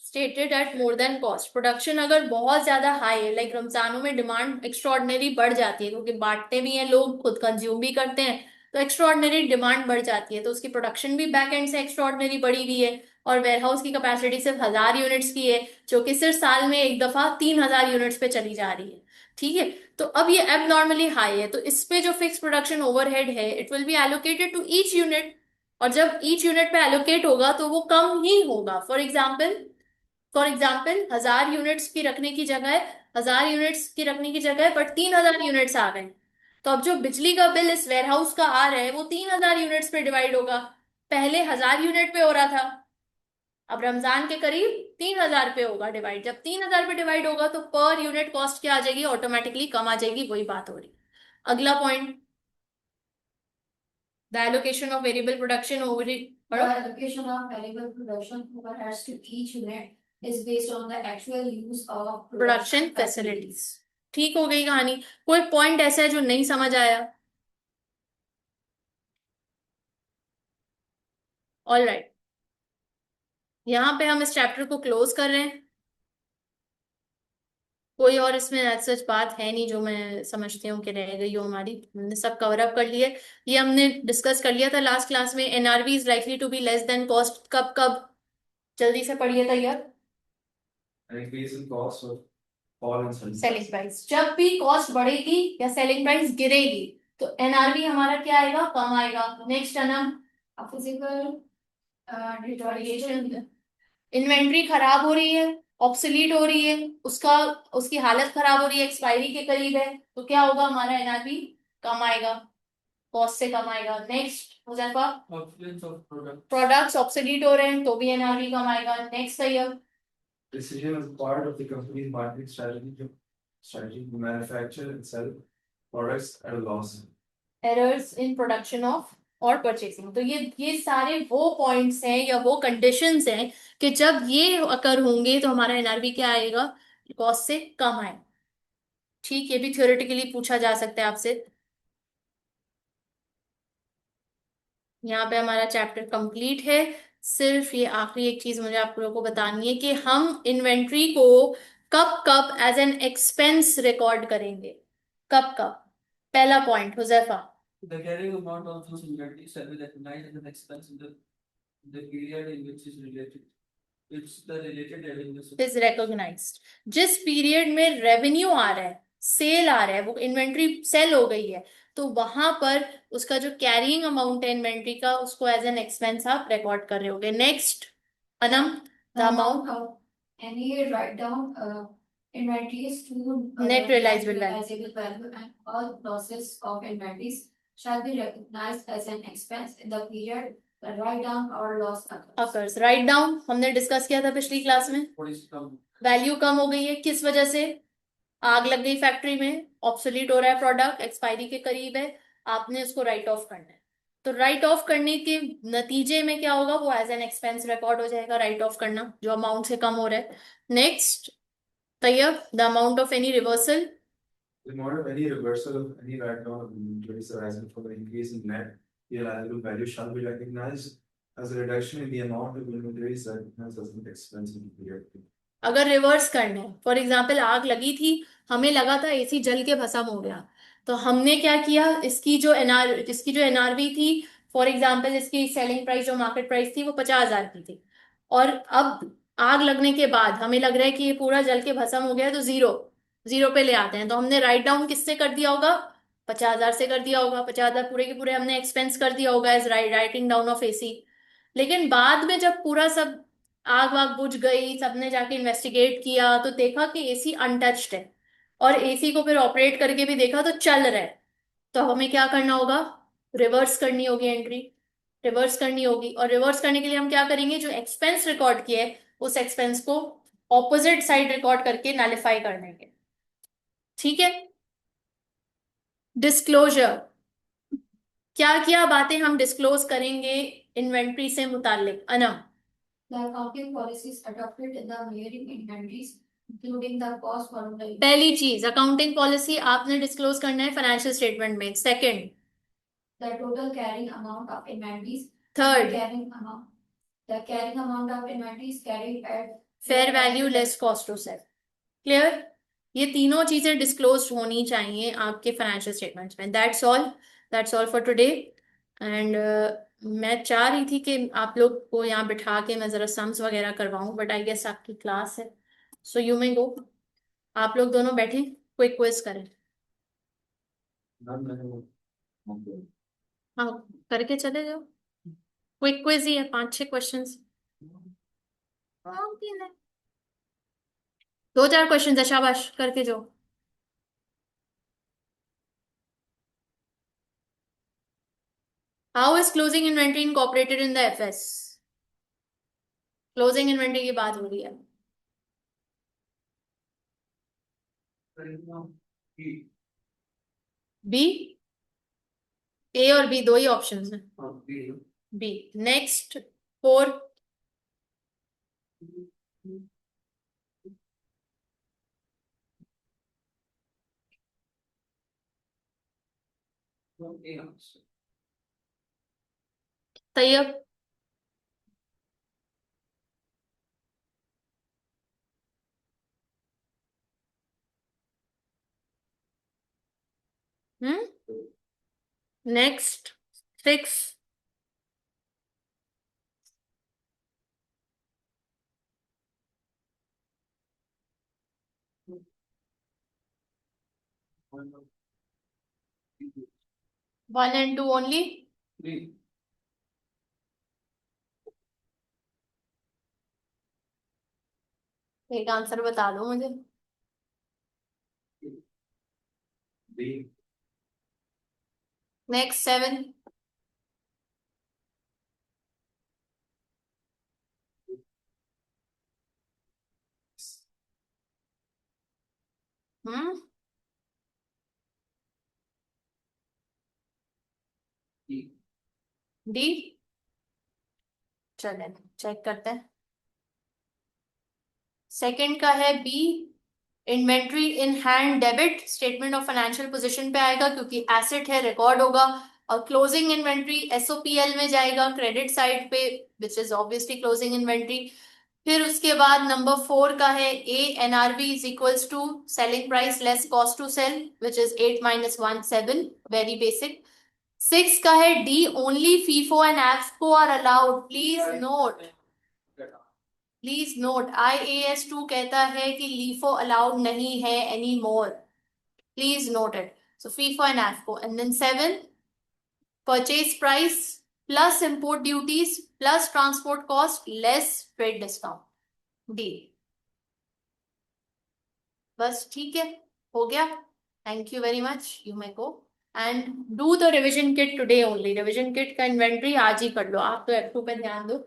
stated at more than cost. Production अगर बहुत ज्यादा हाई है, लाइक रमजानों में डिमांड एक्स्ट्रॉर्डनरी बढ़ जाती है क्योंकि बांटते भी हैं लोग, खुद कंज्यूम भी करते हैं, तो एक्स्ट्रॉर्डनरी डिमांड बढ़ जाती है, तो उसकी प्रोडक्शन भी बैक एंड से एक्स्ट्रॉर्डनरी बढ़ी हुई है। और वेयरहाउस की कैपेसिटी सिर्फ 1000 यूनिट्स की है, जो कि सिर्फ साल में एक दफा 3000 यूनिट्स पे चली जा रही है। ठीक है, तो अब ये एब नॉर्मली हाई है, तो इस पे जो फिक्स प्रोडक्शन ओवरहेड है it will be allocated to each unit. और जब ईच यूनिट पे एलोकेट होगा तो वो कम ही होगा। फॉर एग्जाम्पल 1000 यूनिट्स की रखने की जगह 1000 यूनिट्स की रखने की जगह पर 3000 यूनिट्स आ गए, तो अब जो बिजली का बिल इस वेयरहाउस का आ रहा है वो 3000 यूनिट्स पे डिवाइड होगा। पहले 1000 यूनिट पे हो रहा था, अब रमजान के करीब 3000 पे होगा डिवाइड। जब 3000 पे डिवाइड होगा तो पर यूनिट कॉस्ट क्या आ जाएगी? ऑटोमेटिकली कम आ जाएगी। वही बात हो रही। अगला point, the allocation of variable production over The allocation of variable production overheads to each unit is based on the actual use of production facilities. ठीक हो गई कहानी? कोई पॉइंट ऐसा है जो नहीं समझ आया? ऑल राइट, यहां पे हम इस चैप्टर को क्लोज कर रहे हैं। कोई और इसमें सच बात है नहीं जो मैं समझती हूँ कि रह गई हो हमारी। हमने सब कवर अप कर लिए। ये हमने डिस्कस कर लिया था लास्ट क्लास में, NRV is likely to be less than cost. कब कब? जल्दी से पढ़िए तैयार। An increase in cost or fall in selling price, जब भी कॉस्ट बढ़ेगी या सेलिंग प्राइस गिरेगी तो एनआरवी हमारा क्या आएगा? कम आएगा। नेक्स्ट है ना, physical deterioration. इन्वेंट्री खराब हो रही है, ऑब्सोलीट हो रही है, उसकी हालत खराब हो रही है, एक्सपायरी के करीब है, तो क्या होगा? हमारा एनआरवी कम आएगा, कॉस्ट से कम आएगा। Next Huzaifa, obsolescence of product. Products obsolete हो रहे हैं तो भी एनआरवी कम आएगा। Next Syed, Decision as part of the company's marketing strategy to manufacture and sell products at a loss. Errors in production of और परचेसिंग। तो ये सारे वो पॉइंट्स हैं या वो कंडीशंस हैं कि जब ये अकर होंगे तो हमारा एनआरवी क्या आएगा? कॉस्ट से कम आएगा। ठीक, ये भी थ्योरेटिकली पूछा जा सकता है आपसे। यहाँ पे हमारा चैप्टर कंप्लीट है। सिर्फ ये आखिरी एक चीज मुझे आप लोगों को बतानी है कि हम इन्वेंट्री को कब कब एज एन एक्सपेंस रिकॉर्ड करेंगे, कब कब? पहला point Huzaifa, The carrying amount of those inventories shall be recognized as an expense in the period in which is related. It's the related revenues. Is recognized. जिस period में revenue आ रहा है, cell आ रहा है, वो इन्वेंट्री सेल हो गई है, तो वहां पर उसका जो कैरिंग अमाउंट है इन्वेंट्री का, उसको एज एन एक्सपेंस आप रिकॉर्ड कर रहे होगे। Next Anam, the The amount amount of any write down inventories to Net realizable value. realizable value and all losses of inventories shall be recognized as an expense in the period the write down or loss occurs. Occurs. Write down हमने discuss किया था पिछली class में। What is come? Value कम हो गई है, किस वजह से? आग लग गई फैक्ट्री में, ऑब्सोलीट हो रहा है प्रोडक्ट, एक्सपायरी के करीब है, आपने उसको राइट ऑफ करना है। तो राइट ऑफ करने के नतीजे में क्या होगा? वो एज एन एक्सपेंस रिकॉर्ड हो जाएगा, राइट ऑफ करना जो अमाउंट से कम हो रहा है। Next Tayyab, the amount of any reversal, The amount of any reversal of any write down of inventories arising from the increase in net realizable value shall be recognized as a reduction in the amount of inventories recognized as an expense in the period. अगर reverse करना है, for example आग लगी थी, हमें लगा था AC जल के भस्म हो गया, तो हमने क्या किया? इसकी जो एनआरवी थी, फॉर एग्जाम्पल इसकी सेलिंग प्राइस जो मार्केट प्राइस थी वो 50,000 की थी, और अब आग लगने के बाद हमें लग रहा है कि ये पूरा जल के भस्म हो गया है, तो जीरो जीरो पे ले आते हैं। तो हमने राइट डाउन किससे कर दिया होगा? 50,000 से कर दिया होगा। 50,000 पूरे के पूरे हमने एक्सपेंस कर दिया होगा एज राइटिंग डाउन ऑफ एसी। लेकिन बाद में जब पूरा सब आग वाग बुझ गई, सबने जाके इन्वेस्टिगेट किया तो देखा कि एसी अनटच्ड है, और एसी को फिर ऑपरेट करके भी देखा तो चल रहा है, तो हमें क्या करना होगा, रिवर्स करनी होगी एंट्री, रिवर्स करनी होगी। और रिवर्स करने के लिए हम क्या करेंगे, जो एक्सपेंस रिकॉर्ड किया है उस एक्सपेंस को ऑपोजिट साइड रिकॉर्ड करके नैलिफाई कर देंगे। ठीक है। डिस्क्लोजर, क्या क्या बातें हम डिस्क्लोज करेंगे इन्वेंट्री से मुतालिक, Anam? The accounting policies adopted in the layering inventories, including the cost formula. पहली चीज, अकाउंटिंग पॉलिसी आपने डिस्क्लोज करना है फाइनेंशियल स्टेटमेंट में। Second, The total carrying amount of inventories. Third. The carrying amount of inventories carried at fair value less cost to sell. Clear? ये तीनों चीजें disclose होनी चाहिए आपके फाइनेंशियल स्टेटमेंट्स में। That's all for today. And मैं चाह रही थी कि आप लोग को यहाँ बिठा के मैं जरा सम्स वगैरह करवाऊं, बट आई गेस आपकी क्लास है, सो यू मे गो। आप लोग दोनों बैठे क्विक क्विज करें। हाँ, करके चले जाओ। क्विक क्विज ही है, 5-6 क्वेश्चंस। है 2-4 क्वेश्चंस है, शाबाश करके जाओ। How is closing inventory incorporated in the FS? Closing inventory की बात हो रही है। बी, ए और बी दो ही ऑप्शंस हैं। B. Next 4, Tayyab, next 6, one and two only. एक आंसर बता दो मुझे। B. Next 7, hmm, D. चलें चेक करते हैं। सेकंड का है B, inventory in hand debit, statement of financial position पे आएगा क्योंकि एसेट है, रिकॉर्ड होगा। और क्लोजिंग इन्वेंट्री एसओपीएल में जाएगा, क्रेडिट साइड पे, which is obviously closing inventory. फिर उसके बाद नंबर 4 का है A, NRV is equals to selling price less cost to sell, which is 8 - 1 7, very basic. 6 का है डी, ओनली फीफो एंड एफको are allowed. Please note IAS 2 कहता है कि लीफो अलाउड नहीं है any more. Please note it. So FIFO and एफको। And then 7, purchase price plus import duties plus transport cost less trade discount, D. बस ठीक है, हो गया। Thank you very much, you may go and do the revision kit today only. Revision kit का inventory आज ही कर लो। आप तो F2 पे ध्यान दो,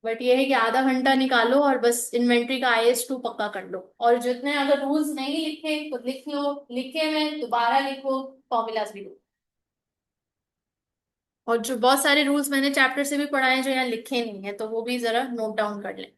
बट ये है कि आधा घंटा निकालो और बस इन्वेंट्री का IAS 2 पक्का कर लो। और जितने अगर रूल्स नहीं लिखे तो लिख लो, लिखे में दोबारा लिखो, फॉर्मूलाज भी लो। और जो बहुत सारे रूल्स मैंने चैप्टर से भी पढ़ाए हैं जो यहाँ लिखे नहीं है, तो वो भी जरा नोट डाउन कर लें।